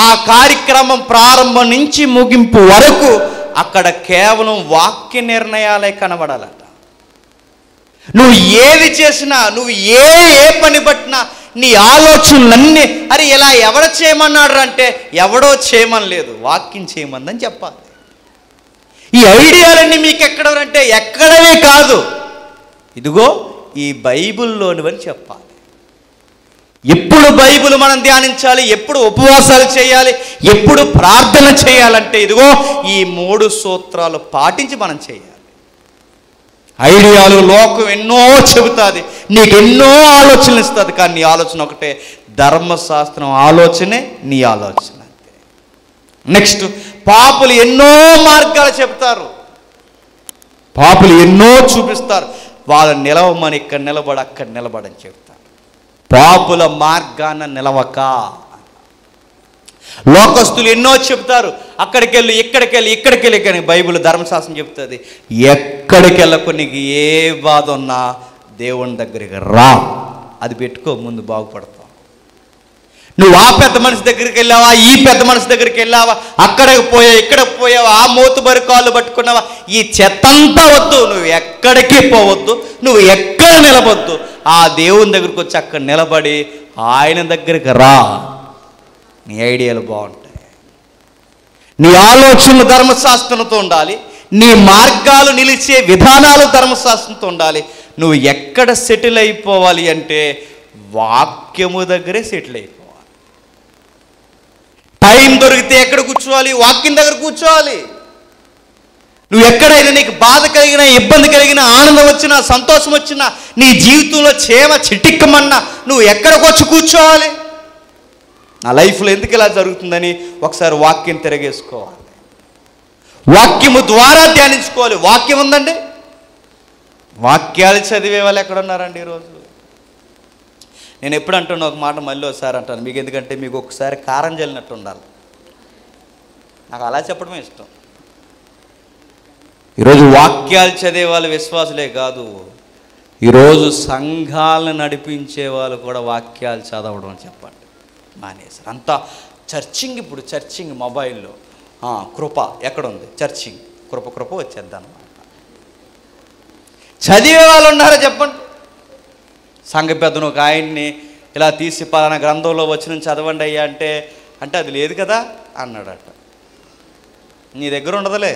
ఆ కార్యక్రమం ప్రారంభం నుంచి ముగింపు వరకు అక్కడ కేవలం వాక్య నిర్ణయాలే కనబడాలట. నువ్వు ఏది చేసినా, నువ్వు ఏ పని పట్టినా నీ ఆలోచనలన్నీ అరే ఇలా ఎవడ చేయమన్నాడు అంటే ఎవడో చేయమని లేదు, వాక్యం చేయమందని చెప్పాలి. ఈ ఐడియాలన్నీ మీకు ఎక్కడంటే ఎక్కడవే కాదు, ఇదిగో ఈ బైబిల్లోనివని చెప్పాలి. ఎప్పుడు బైబిల్ మనం ధ్యానించాలి, ఎప్పుడు ఉపవాసాలు చేయాలి, ఎప్పుడు ప్రార్థన చేయాలంటే ఇదిగో ఈ 3 సూత్రాలు పాటించి మనం చేయాలి. ఐడియాలు లోకం ఎన్నో చెబుతుంది, నీకు ఎన్నో ఆలోచనలు ఇస్తుంది, కానీ నీ ఆలోచన ఒకటే, ధర్మశాస్త్రం ఆలోచనే నీ ఆలోచన. నెక్స్ట్, పాపులు ఎన్నో మార్గాలు చెప్తారు, పాపులు ఎన్నో చూపిస్తారు, వాళ్ళు నిలవమని ఇక్కడ నిలబడి అక్కడ నిలబడని చెప్తారు. పాపుల మార్గాన నిలవక. లోకస్తులు ఎన్నో చెప్తారు, అక్కడికి వెళ్ళి ఇక్కడికి వెళ్ళి ఇక్కడికి వెళ్ళి, కానీ బైబిల్ ధర్మశాస్త్రం చెప్తుంది ఎక్కడికి వెళ్ళకు, నీకు ఏ బాధ ఉన్నా దేవుని దగ్గరికి రా, అది పెట్టుకో, ముందు బాగుపడతావు. నువ్వు ఆ పెద్ద మనిషి దగ్గరికి వెళ్ళావా, ఈ పెద్ద మనిషి దగ్గరికి వెళ్ళావా, అక్కడికి పోయావు ఇక్కడికి పోయావా, ఆ మోతుబరి కాళ్ళు పట్టుకున్నావా, ఈ చెత్తంతా వద్దు, నువ్వు ఎక్కడికి పోవద్దు, నువ్వు ఎక్కడ నిలబొద్దు, ఆ దేవుని దగ్గరికి వచ్చి అక్కడ నిలబడి ఆయన దగ్గరికి రా, నీ ఐడియాలు బాగుంటాయి. నీ ఆలోచనలు ధర్మశాస్త్రంతో ఉండాలి, నీ మార్గాలు నిలిచే విధానాలు ధర్మశాస్త్రంతో ఉండాలి. నువ్వు ఎక్కడ సెటిల్ అయిపోవాలి అంటే వాక్యము దగ్గరే సెటిల్ అయిపోవాలి. టైం దొరికితే ఎక్కడ కూర్చోవాలి, వాక్యం దగ్గర కూర్చోవాలి. నువ్వు ఎక్కడైనా నీకు బాధ కలిగినా, ఇబ్బంది కలిగినా, ఆనందం వచ్చినా, సంతోషం వచ్చినా, నీ జీవితంలో చేమ చిటిక్కమన్నా నువ్వు ఎక్కడికి వచ్చి కూర్చోవాలి. నా లైఫ్లో ఎందుకు ఇలా జరుగుతుందని ఒకసారి వాక్యం తిరగేసుకోవాలి. వాక్యము ద్వారా ధ్యానించుకోవాలి. వాక్యం ఉందండి, వాక్యాలు చదివే వాళ్ళు ఎక్కడున్నారండి ఈరోజు? నేను ఎప్పుడు అంటున్నా ఒక మాట, మళ్ళీ ఒకసారి అంటాను మీకు, ఎందుకంటే మీకు ఒకసారి కారం జల్లినట్టు ఉండాలి. నాకు అలా చెప్పడమే ఇష్టం. ఈరోజు వాక్యాలు చదివే వాళ్ళు విశ్వాసులే కాదు, ఈరోజు సంఘాలను నడిపించే వాళ్ళు కూడా వాక్యాలు చదవడం అని చెప్పండి మానేశారు. అంతా చర్చింగ్, ఇప్పుడు చర్చింగ్ మొబైల్లో. కృప ఎక్కడుంది? చర్చింగ్, కృప వచ్చేద్దాం అన్నమాట. చదివే వాళ్ళు ఉన్నారా చెప్పండి? సంఘ పెద్దను ఒక ఆయన్ని ఇలా తీసి పలానా గ్రంథంలో వచ్చిన చదవండి అయ్యా అంటే అది లేదు కదా అన్నాడట. నీ దగ్గర ఉండదులే,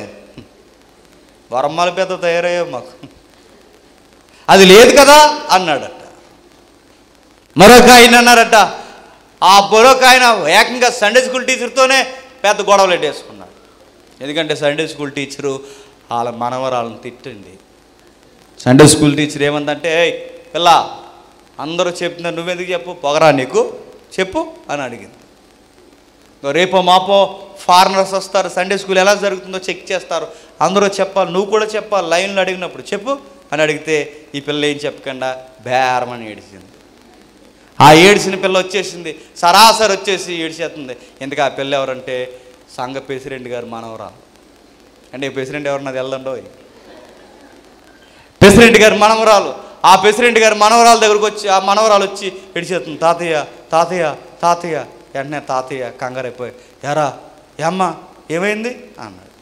వరమ్మాల పెద్ద తయారయ్యో మాకు, అది లేదు కదా అన్నాడట. మరొక ఆయన అన్నారట, ఆ మరొక ఆయన ఏకంగా సండే స్కూల్ టీచర్తోనే పెద్ద గొడవలు పెట్టేసుకున్నాడు. ఎందుకంటే సండే స్కూల్ టీచరు వాళ్ళ మనవరాలను తిట్టింది. సండే స్కూల్ టీచర్ ఏమందంటే, పిల్ల అందరూ చెప్తున్నారు, నువ్వెందుకు చెప్పు, పొగరా నీకు, చెప్పు అని అడిగింది. రేపో మాపో ఫారినర్స్ వస్తారు, సండే స్కూల్ ఎలా జరుగుతుందో చెక్ చేస్తారు, అందరూ చెప్పాలి, నువ్వు కూడా చెప్పాలి, లైన్లో అడిగినప్పుడు చెప్పు అని అడిగితే ఈ పిల్ల ఏం చెప్పకుండా బేరమని ఏడిచింది. ఆ ఏడిసిన పిల్ల వచ్చేసింది, సరాసరి వచ్చేసి ఏడిచేస్తుంది. ఎందుకు ఆ పిల్ల ఎవరంటే సంఘ ప్రెసిడెంట్ గారు మనవరాలు. అంటే ప్రెసిడెంట్ ఎవరన్నది వెళ్దండో, ప్రెసిడెంట్ గారు మనవరాలు. ఆ ప్రెసిడెంట్ గారు మనవరాల దగ్గరకు వచ్చి ఆ మనవరాలు వచ్చి ఏడిచేస్తుంది, తాతయ్య తాతయ్య తాతయ్య. వెంటనే తాతయ్య కంగారైపోయి, ఎరా ఏమ్మా ఏమైంది అన్నాడు.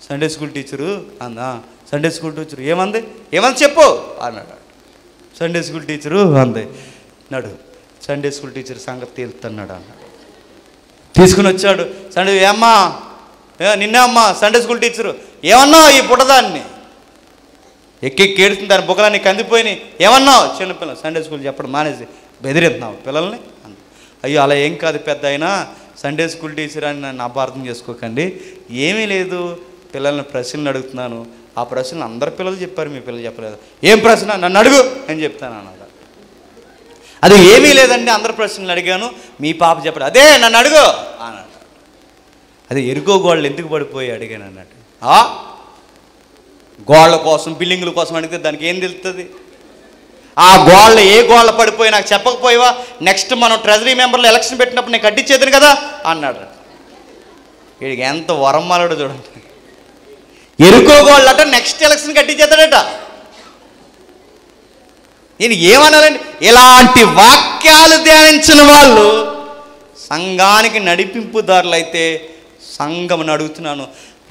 సండే స్కూల్ టీచరు అందా. సండే స్కూల్ టీచరు ఏమంది చెప్పు అన్నాడు. సండే స్కూల్ టీచరు అంది. నడు సండే స్కూల్ టీచర్ సంగతి తేలుతున్నాడు అన్నాడు. తీసుకుని వచ్చాడు. సండే ఏమ్మా నిన్నే అమ్మా సండే స్కూల్ టీచరు ఏమన్నావు ఈ పుట్టదాన్ని? ఎక్కి ఏడుతుంది, దాని బుక్కలన్నీ కందిపోయినాయి. ఏమన్నావు? చిన్నపిల్ల సండే స్కూల్ చెప్పడం మానేసి బెదిరిస్తున్నావు పిల్లల్ని అన్న. అయ్యో అలా ఏం కాదు పెద్ద అయినా, సండే స్కూల్ టీచర్ అని నన్ను అపార్థం చేసుకోకండి, ఏమీ లేదు, పిల్లల్ని ప్రశ్నలు అడుగుతున్నాను. ఆ ప్రశ్నలు అందరు పిల్లలు చెప్పారు, మీ పిల్లలు చెప్పలేదు. ఏం ప్రశ్న? నన్ను అడుగు నేను చెప్తాను అన్నాడు. అది ఏమీ లేదండి, అందరు ప్రశ్నలు అడిగాను, మీ పాప చెప్పాడు. అదే నన్ను అడుగు అన్నాడు. అదే ఎరుకో గోళ్ళు ఎందుకు పడిపోయి అడిగాను అన్నట్టు. గోళ్ళ కోసం బిల్డింగుల కోసం అడిగితే దానికి ఏం తెలుస్తుంది? ఆ గోళ్ళ ఏ గోళ్ళ పడిపోయి నాకు చెప్పకపోయావా, నెక్స్ట్ మనం ట్రెజరీ మెంబర్లు ఎలక్షన్ పెట్టినప్పుడు నేను కట్టించేదని కదా అన్నాడు. వీడికి ఎంత వరమ్మాలడో చూడండి. ఎరుకో గోళ్ళట నెక్స్ట్ ఎలక్షన్ కట్టించేస్తాడట. నేను ఏమనాలండి? ఇలాంటి వాక్యాలు ధ్యానించిన వాళ్ళు సంఘానికి నడిపింపుదారులు అయితే, సంఘమును అడుగుతున్నాను,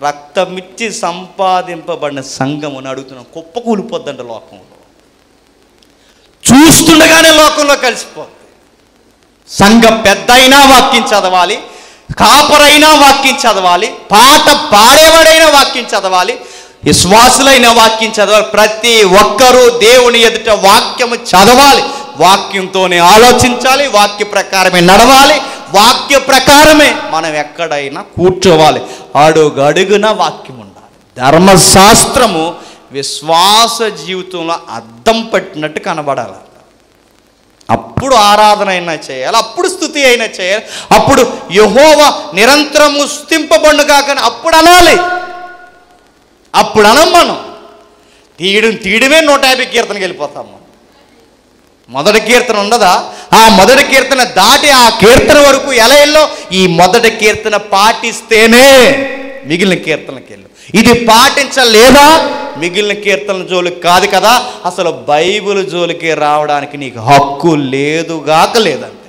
రక్తమిచ్చి సంపాదింపబడిన సంఘమును అడుగుతున్నాను, కుప్పకూలిపోద్దంట లోకంలో. చూస్తుండగానే లోకంలో కలిసిపోద్ది. సంఘం పెద్ద అయినా వాక్యం చదవాలి, కాపరైనా వాక్యం చదవాలి, పాట పాడేవాడైనా వాక్యం చదవాలి, విశ్వాసులైన వాక్యం చదవాలి. ప్రతి ఒక్కరూ దేవుని ఎదుట వాక్యము చదవాలి, వాక్యంతోనే ఆలోచించాలి, వాక్య ప్రకారమే నడవాలి, వాక్య ప్రకారమే మనం ఎక్కడైనా కూర్చోవాలి. అడుగడుగున వాక్యం ఉండాలి. ధర్మశాస్త్రము విశ్వాస జీవితంలో అద్దం పట్టినట్టు కనబడాలి. అప్పుడు ఆరాధన అయినా చేయాలి, అప్పుడు స్తుతి అయినా చేయాలి, అప్పుడు యెహోవా నిరంతరము స్తుతింపబడును గాక అప్పుడు అనాలి. అప్పుడు అనం మనం తీయడమే 150 కీర్తనకి వెళ్ళిపోతాం. మొదటి కీర్తన ఉండదా? ఆ మొదటి కీర్తన దాటి ఆ కీర్తన వరకు ఎలా వెళ్ళో, ఈ మొదటి కీర్తన పాటిస్తేనే మిగిలిన కీర్తనకి వెళ్ళు. ఇది పాటించలేదా మిగిలిన కీర్తన జోలికి కాదు కదా, అసలు బైబిల్ జోలికి రావడానికి నీకు హక్కు లేదుగాక లేదంటే.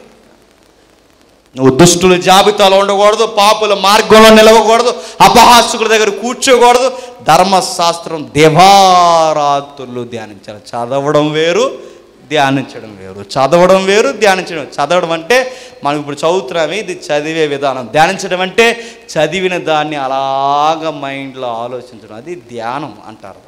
నువ్వు దుష్టుల జాబితాలో ఉండకూడదు, పాపుల మార్గంలో నిలవకూడదు, అపహాసకుల దగ్గర కూర్చోకూడదు. ధర్మశాస్త్రం దివారాత్రులు ధ్యానించాలి. చదవడం వేరు, ధ్యానించడం వేరు. చదవడం వేరు, ధ్యానించడం. చదవడం అంటే మనం ఇప్పుడు చదువుతున్నామే, ఇది చదివే విధానం. ధ్యానించడం అంటే చదివిన దాన్ని అలాగ మైండ్లో ఆలోచించడం, అది ధ్యానం అంటారు.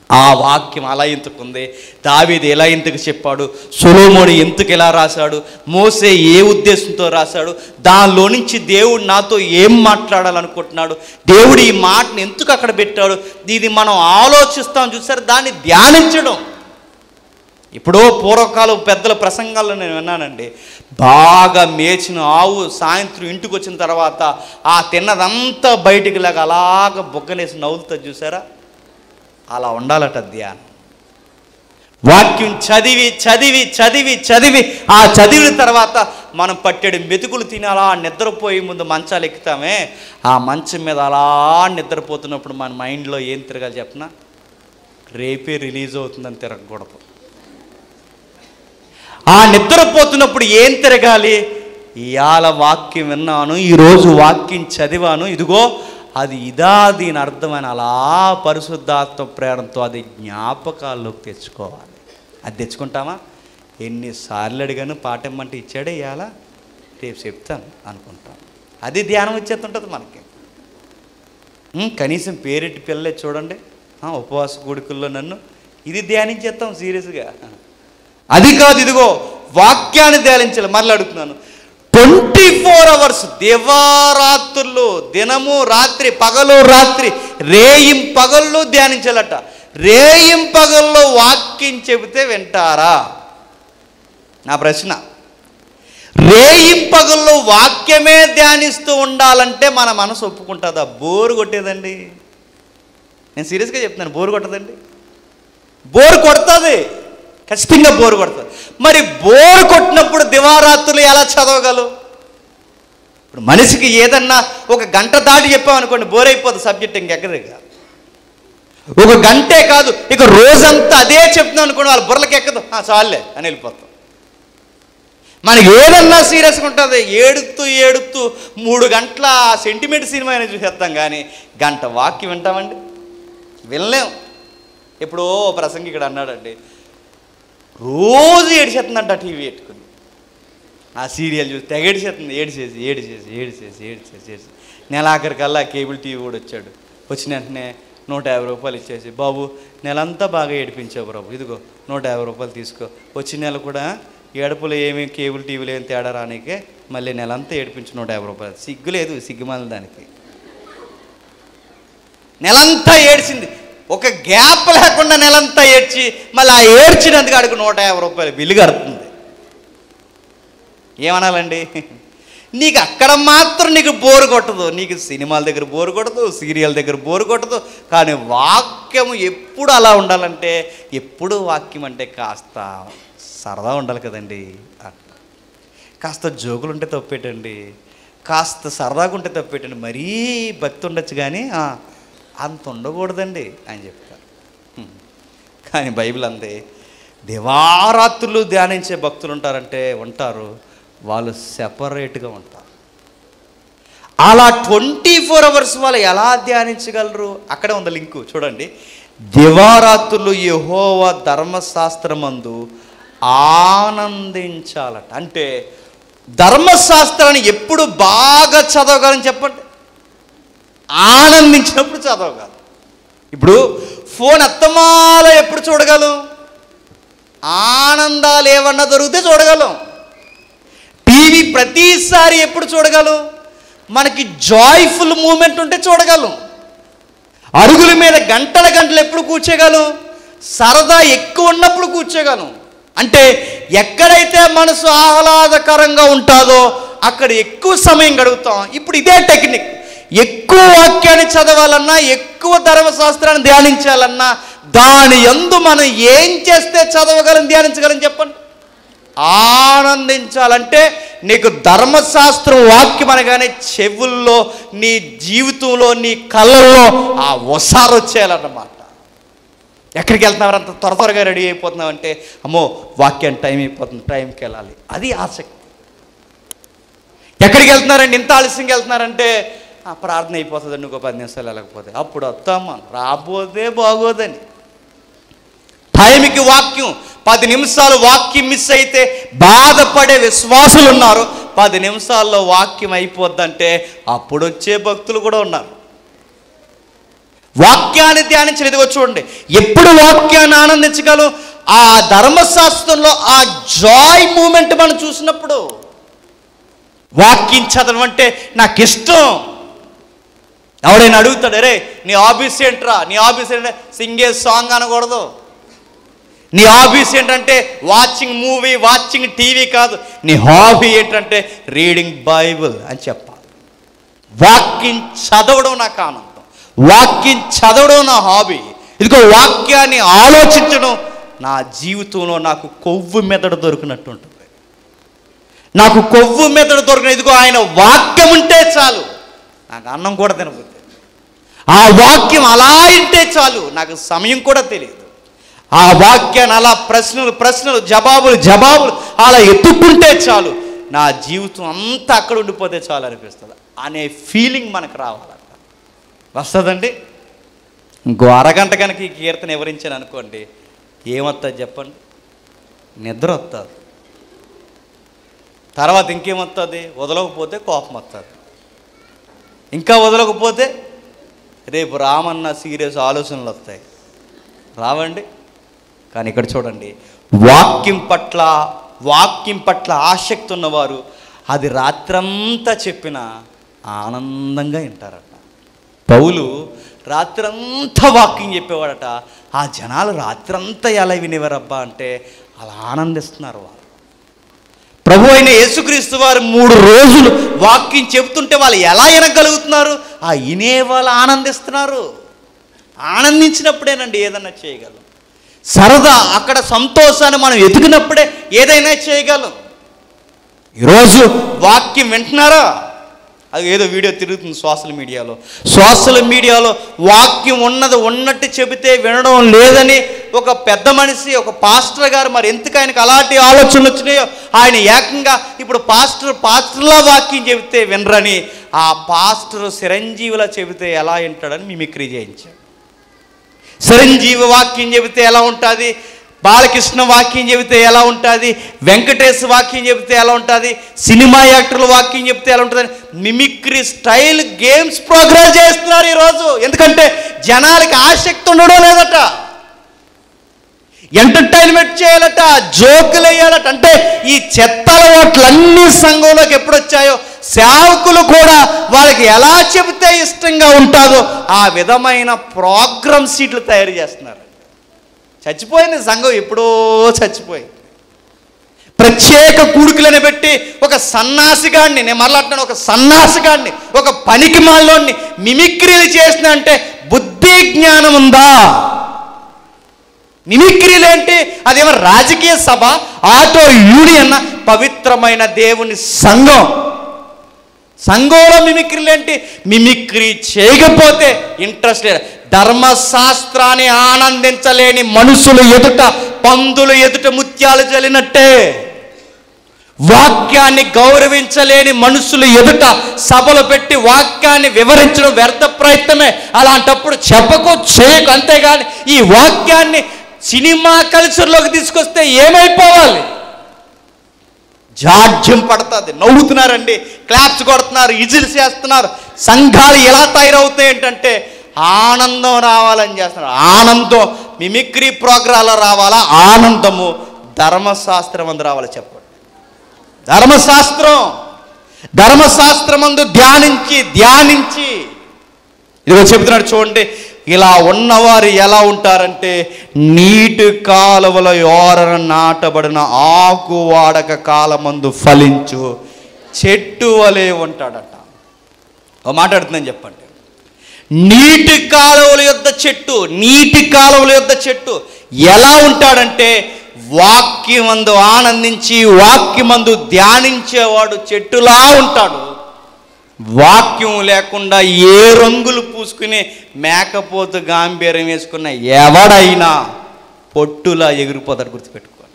ఆ వాక్యం అలా ఎందుకుంది, దావీదు ఎలా ఎందుకు చెప్పాడు, సొలొమోను ఎందుకు ఎలా రాశాడు, మోసే ఏ ఉద్దేశంతో రాశాడు, దానిలో నుంచి దేవుడు నాతో ఏం మాట్లాడాలనుకుంటున్నాడు, దేవుడు ఈ మాటను ఎందుకు అక్కడ పెట్టాడు, ఇది మనం ఆలోచిస్తాం చూసారు, దాన్ని ధ్యానించడం. ఇప్పుడు పూర్వకాలం పెద్దల ప్రసంగాల్లో నేను విన్నానండి, బాగా మేచిన ఆవు సాయంత్రం ఇంటికి వచ్చిన తర్వాత ఆ తిన్నదంతా బయటికి లాగా అలాగ బొగ్గనేసి నవ్వులుతుంది చూసారా, అలా ఉండాలట ధ్యానం. వాక్యం చదివి చదివి చదివి చదివి ఆ చదివిన తర్వాత మనం పట్టెడు మెతుకులు తిని అలా నిద్రపోయే ముందు మంచాలు ఎక్కుతామే, ఆ మంచం మీద అలా నిద్రపోతున్నప్పుడు మన మైండ్లో ఏం తిరగాలి చెప్పనా, రేపే రిలీజ్ అవుతుందని తిరగకూడదు. ఆ నిద్రపోతున్నప్పుడు ఏం తిరగాలి, ఇవాళ వాక్యం విన్నాను, ఈరోజు వాక్యం చదివాను, ఇదిగో అది ఇదా దీని అర్థమైన అలా పరిశుద్ధాత్మ ప్రేరణతో అది జ్ఞాపకాల్లోకి తెచ్చుకోవాలి. అది తెచ్చుకుంటామా? ఎన్నిసార్లు అడిగాను పాట ఇమ్మంటే ఇచ్చాడే, ఇవాళ రేపు చెప్తాను అనుకుంటాం. అది ధ్యానం వచ్చేస్తుంటుంది మనకి. కనీసం పేరెట్టి పిల్లలే చూడండి, ఉపవాస కూడికల్లో నన్ను ఇది ధ్యానించేస్తాం సీరియస్గా. అది కాదు, ఇదిగో వాక్యాన్ని ధ్యానించాలి. మళ్ళీ అడుగుతున్నాను, 24 hours దివారాత్రులు, దినము రాత్రి, పగలు రాత్రి, రేయిం పగళ్ళు ధ్యానించాలట. రేయిం పగల్లో వాక్యం చెబితే వింటారా? నా ప్రశ్న. రేయిం పగల్లో వాక్యమే ధ్యానిస్తూ ఉండాలంటే మన మనసు ఒప్పుకుంటుందా? బోరు కొట్టేదండి. నేను సీరియస్గా చెప్తున్నాను, బోరు కొట్టదండి. బోరు కొడుతుంది, ఖచ్చితంగా బోరు కొడుతుంది. మరి బోరు కొట్టినప్పుడు దివారాత్రులు ఎలా చదవగలవు? ఇప్పుడు మనిషికి ఏదన్నా ఒక గంట దాటి చెప్పామనుకోండి, బోర్ అయిపోతుంది సబ్జెక్ట్, ఇంకెక్కడిగా. ఒక గంటే కాదు, ఇక రోజంతా అదే చెప్తున్నాం అనుకోండి, వాళ్ళ బుర్రలకి ఎక్కదు, చాలే అని వెళ్ళిపోతాం. మనకి ఏదన్నా సీరియస్గా ఉంటుంది, ఏడుతూ ఏడుతూ 3 గంటల సెంటిమెంట్ సినిమా అయినా చూసేస్తాం, కానీ గంట వాక్యం వింటామండి? వినలేం. ఎప్పుడో ప్రసంగి ఇక్కడ అన్నాడండి, రోజు ఏడిచేస్తుందంట టీవీ పెట్టుకుని, ఆ సీరియల్ చూసి తెగ ఏడిచేస్తుంది, ఏడిచేసి ఏడిచేసి ఏడిచేసి ఏడిచేసి ఏడిచేసి నెలాఖరికల్లా కేబుల్ టీవీ కూడా వచ్చాడు. వచ్చిన వెంటనే 150 రూపాయలు ఇచ్చేసి, బాబు నెలంతా బాగా ఏడిపించావు బాబు, ఇదిగో 150 రూపాయలు తీసుకో, వచ్చిన నెల కూడా ఏడుపులో ఏమి కేబుల్ టీవీలో ఏమి తేడా రానికే మళ్ళీ నెలంతా ఏడిపించు 150 రూపాయలు. సిగ్గు లేదు, సిగ్గుమాలి దానికి. నెలంతా ఏడ్చింది, ఒక గ్యాప్ లేకుండా నెలంతా ఏడ్చి మళ్ళీ ఆ ఏడ్చినందుకు అడుగు 150 రూపాయలు బిల్లు కడుతుంది. ఏమనాలండి? నీకు అక్కడ మాత్రం నీకు బోరు కొట్టదు, నీకు సినిమాల దగ్గర బోరు కొట్టదు, సీరియల్ దగ్గర బోరు కొట్టదు, కానీ వాక్యం ఎప్పుడు అలా ఉండాలంటే, ఎప్పుడు వాక్యం అంటే కాస్త సరదా ఉండాలి కదండి. కాస్త జోకులు ఉంటే తప్పేటండి, కాస్త సరదాగా ఉంటే తప్పేటండి. మరీ భక్తి ఉండొచ్చు కానీ అంత ఉండకూడదండి అని చెప్తారు. కానీ బైబిల్ అంతే, దివారాత్రులు ధ్యానించే భక్తులు ఉంటారు, వాళ్ళు సెపరేట్గా ఉంటారు. అలా 24 hours వాళ్ళు ఎలా ధ్యానించగలరు? అక్కడే ఉంది లింకు చూడండి. దివారాత్రులు యెహోవా ధర్మశాస్త్రమందు ఆనందించాలట. అంటే ధర్మశాస్త్రాన్ని ఎప్పుడు బాగా చదవగలని చెప్పండి? ఆనందించినప్పుడు చదవగలం. ఇప్పుడు ఫోన్ అత్తమాల ఎప్పుడు చూడగలం? ఆనందాలు ఏమన్నా దొరికితే చూడగలం. టీవీ ప్రతిసారి ఎప్పుడు చూడగలం? మనకి జాయ్ఫుల్ మూమెంట్ ఉంటే చూడగలం. అరుగుల మీద గంటల గంటలు ఎప్పుడు కూర్చోగలం? సరదా ఎక్కువ ఉన్నప్పుడు కూర్చోగలం. అంటే ఎక్కడైతే మనసు ఆహ్లాదకరంగా ఉంటుందో అక్కడ ఎక్కువ సమయం గడుపుతాం. ఇప్పుడు ఇదే టెక్నిక్. ఎక్కువ వాక్యాన్ని చదవాలన్నా, ఎక్కువ ధర్మశాస్త్రాన్ని ధ్యానించాలన్నా, దాని యందు మనం ఏం చేస్తే చదవగలం, ధ్యానించగలం చెప్పండి? ఆనందించాలంటే నీకు ధర్మశాస్త్రం వాక్యం అనగానే చెవుల్లో, నీ జీవితంలో, నీ కళ్ళల్లో ఆ ఒసారు వచ్చేయాలన్నమాట. ఎక్కడికి వెళ్తున్నావు అంత త్వరగా రెడీ అయిపోతున్నావు అంటే, అమ్మో వాక్యాన్ని టైం అయిపోతుంది, టైంకి వెళ్ళాలి, అది ఆసక్తి. ఎక్కడికి వెళ్తున్నారండి, ఇంత ఆలస్యంగా వెళ్తున్నారంటే ప్రార్థన అయిపోతుందండి, ఇంకో 10 నిమిషాలు వెళ్ళకపోతే, అప్పుడు వస్తామా, రాబోతే బాగోదని. టైంకి వాక్యం, 10 నిమిషాలు వాక్యం మిస్ అయితే బాధపడే విశ్వాసులు ఉన్నారు. 10 నిమిషాల్లో వాక్యం అయిపోద్దంటే అప్పుడు వచ్చే భక్తులు కూడా ఉన్నారు. వాక్యాన్ని ధ్యానించిన ఇదిగో చూడండి, ఎప్పుడు వాక్యాన్ని ఆనందించగలం? ఆ ధర్మశాస్త్రంలో ఆ జాయ్ మూమెంట్ మనం చూసినప్పుడు. వాక్యం చదవడం అంటే నాకు ఇష్టం. ఎవడైనా అడుగుతాడు, అరే నీ హాబీస్ ఏంట్రా, నీ హాబీస్ ఏంటంటే సింగే సాంగ్ అనకూడదు. నీ హాబీస్ ఏంటంటే వాచింగ్ మూవీ, వాచింగ్ టీవీ కాదు. నీ హాబీ ఏంటంటే రీడింగ్ బైబిల్ అని చెప్పాలి. వాక్యం చదవడం నాకు ఆనందం, వాక్యం చదవడం నా హాబీ. ఇదిగో వాక్యాన్ని ఆలోచించడం నా జీవితంలో నాకు కొవ్వు మెదడు దొరికినట్టు ఉంటుంది. నాకు కొవ్వు మెదడు దొరికిన ఇదిగో ఆయన వాక్యం ఉంటే చాలు, నాకు అన్నం కూడా తినబోతుంది. ఆ వాక్యం అలా ఉంటే చాలు, నాకు సమయం కూడా తెలియదు. ఆ వాక్యాన్ని అలా ప్రశ్నలు జవాబులు అలా ఎత్తుక్కుంటే చాలు, నా జీవితం అంతా అక్కడ ఉండిపోతే చాలు అనిపిస్తుంది అనే ఫీలింగ్ మనకు రావాలంట. వస్తుందండి. ఇంకో అరగంట కనుక ఈ కీర్తన వివరించాను అనుకోండి, ఏమొస్తుంది చెప్పండి? నిద్ర వస్తుంది. తర్వాత ఇంకేమొస్తుంది? వదలకపోతే కోపం వస్తుంది. ఇంకా వదలకపోతే రేపు రామన్న సీరియస్ ఆలోచనలు వస్తాయి. రావండి. కానీ ఇక్కడ చూడండి, వాక్యం పట్ల ఆసక్తి ఉన్నవారు అది రాత్రంతా చెప్పినా ఆనందంగా వింటారట. పౌలు రాత్రంతా వాక్యం చెప్పేవాడట. ఆ జనాలు రాత్రంతా ఎలా వినేవారబ్బా అంటే అలా ఆనందిస్తున్నారు వారు. ప్రభు అయిన యేసుక్రీస్తు వారు 3 రోజులు వాక్యం చెబుతుంటే వాళ్ళు ఎలా వినగలుగుతున్నారు? ఆ వినే వాళ్ళు ఆనందిస్తున్నారు. ఆనందించినప్పుడేనండి ఏదైనా చేయగలం. సరదా, అక్కడ సంతోషాన్ని మనం ఎతికినప్పుడే ఏదైనా చేయగలం. ఈరోజు వాక్యం వింటున్నారా? అది ఏదో వీడియో తిరుగుతుంది సోషల్ మీడియాలో వాక్యం ఉన్నట్టు చెబితే వినడం లేదని ఒక పెద్ద మనిషి, ఒక పాస్టర్ గారు, మరి ఎందుకు ఆయనకు అలాంటి ఆలోచనలు వచ్చినాయో ఆయన ఏకంగా ఇప్పుడు పాస్టర్లా వాక్యం చెబితే వినరని ఆ పాస్టర్ చిరంజీవిలా చెబితే ఎలా వింటాడని మిమిక్రీ చేయించాడు. చిరంజీవి వాక్యం చెబితే ఎలా ఉంటుంది, బాలకృష్ణ వాక్యం చెబితే ఎలా ఉంటుంది, వెంకటేష్ వాక్యం చెబితే ఎలా ఉంటుంది, సినిమా యాక్టర్ల వాక్యం చెబితే ఎలా ఉంటుంది, మిమిక్రీ స్టైల్ గేమ్స్ ప్రోగ్రామ్ చేస్తున్నారు ఈరోజు. ఎందుకంటే జనాలకి ఆసక్తి ఉండడం లేదట, ఎంటర్టైన్మెంట్ చేయాలట, జోకులు వేయాలట. అంటే ఈ చెత్త అలవాట్లన్నీ సంఘంలోకి ఎప్పుడు వచ్చాయో సేవకులు కూడా వాళ్ళకి ఎలా చెబితే ఇష్టంగా ఉంటుందో ఆ విధమైన ప్రోగ్రామ్ సీట్లు తయారు చేస్తున్నారు. చచ్చిపోయింది సంఘం, ఎప్పుడో చచ్చిపోయింది. ప్రత్యేక కూడుకులను పెట్టి ఒక సన్నాసిగాడిని, నేను మరలాంటాను, ఒక సన్నాసిగాడిని, ఒక పనికి మాలోని మిమిక్రీలు చేసిన అంటే బుద్ధి జ్ఞానం ఉందా? మిమిక్రీలు ఏంటి? అదేమో రాజకీయ సభ, ఆటో యూనియన్, పవిత్రమైన దేవుని సంఘంలో మిమిక్రీలు ఏంటి? మిమిక్రీ చేయకపోతే ఇంట్రెస్ట్ లేదు. ధర్మశాస్త్రాన్ని ఆనందించలేని మనుషులు ఎదుట, పందులు ఎదుట ముత్యాలు జల్లినట్టే. వాక్యాన్ని గౌరవించలేని మనుషులు ఎదుట సభలు పెట్టి వాక్యాన్ని వివరించడం వ్యర్థ ప్రయత్నమే. అలాంటప్పుడు చెప్పకు, చేయకు, అంతేగాని ఈ వాక్యాన్ని సినిమా కల్చర్లోకి తీసుకొస్తే ఏమైపోవాలి? జాడ్యం పడుతుంది. నవ్వుతున్నారండి, క్లాప్స్ కొడుతున్నారు, ఇజిల్స్ చేస్తున్నారు. సంఘాలు ఎలా తయారవుతాయి ఏంటంటే ఆనందం రావాలని చేస్తున్నారు. ఆనందం మిమిక్రీ ప్రోగ్రాంలో రావాలా? ఆనందము ధర్మశాస్త్రం అందు రావాలి. చెప్పండి. ధర్మశాస్త్రం అందు ధ్యానించి ఇదిగో చెబుతున్నాడు చూడండి, ఇలా ఉన్నవారు ఎలా ఉంటారంటే నీటి కాలువల ఓరన నాటబడిన ఆకు వాడక కాలమందు ఫలించు చెట్టు వలె ఉంటాడట. ఒక మాట్లాడుతుందని చెప్పండి. నీటి కాలువల యొద్ద చెట్టు ఎలా ఉంటాడంటే వాక్యమందు ఆనందించి వాక్యమందు ధ్యానించేవాడు చెట్టులా ఉంటాడు. వాక్యం లేకుండా ఏ రంగులు పూసుకుని మేకపోతు గాంభీర్యం వేసుకున్న ఎవడైనా పొట్టులా ఎగిరిపోతాడు. గుర్తుపెట్టుకోవాలి.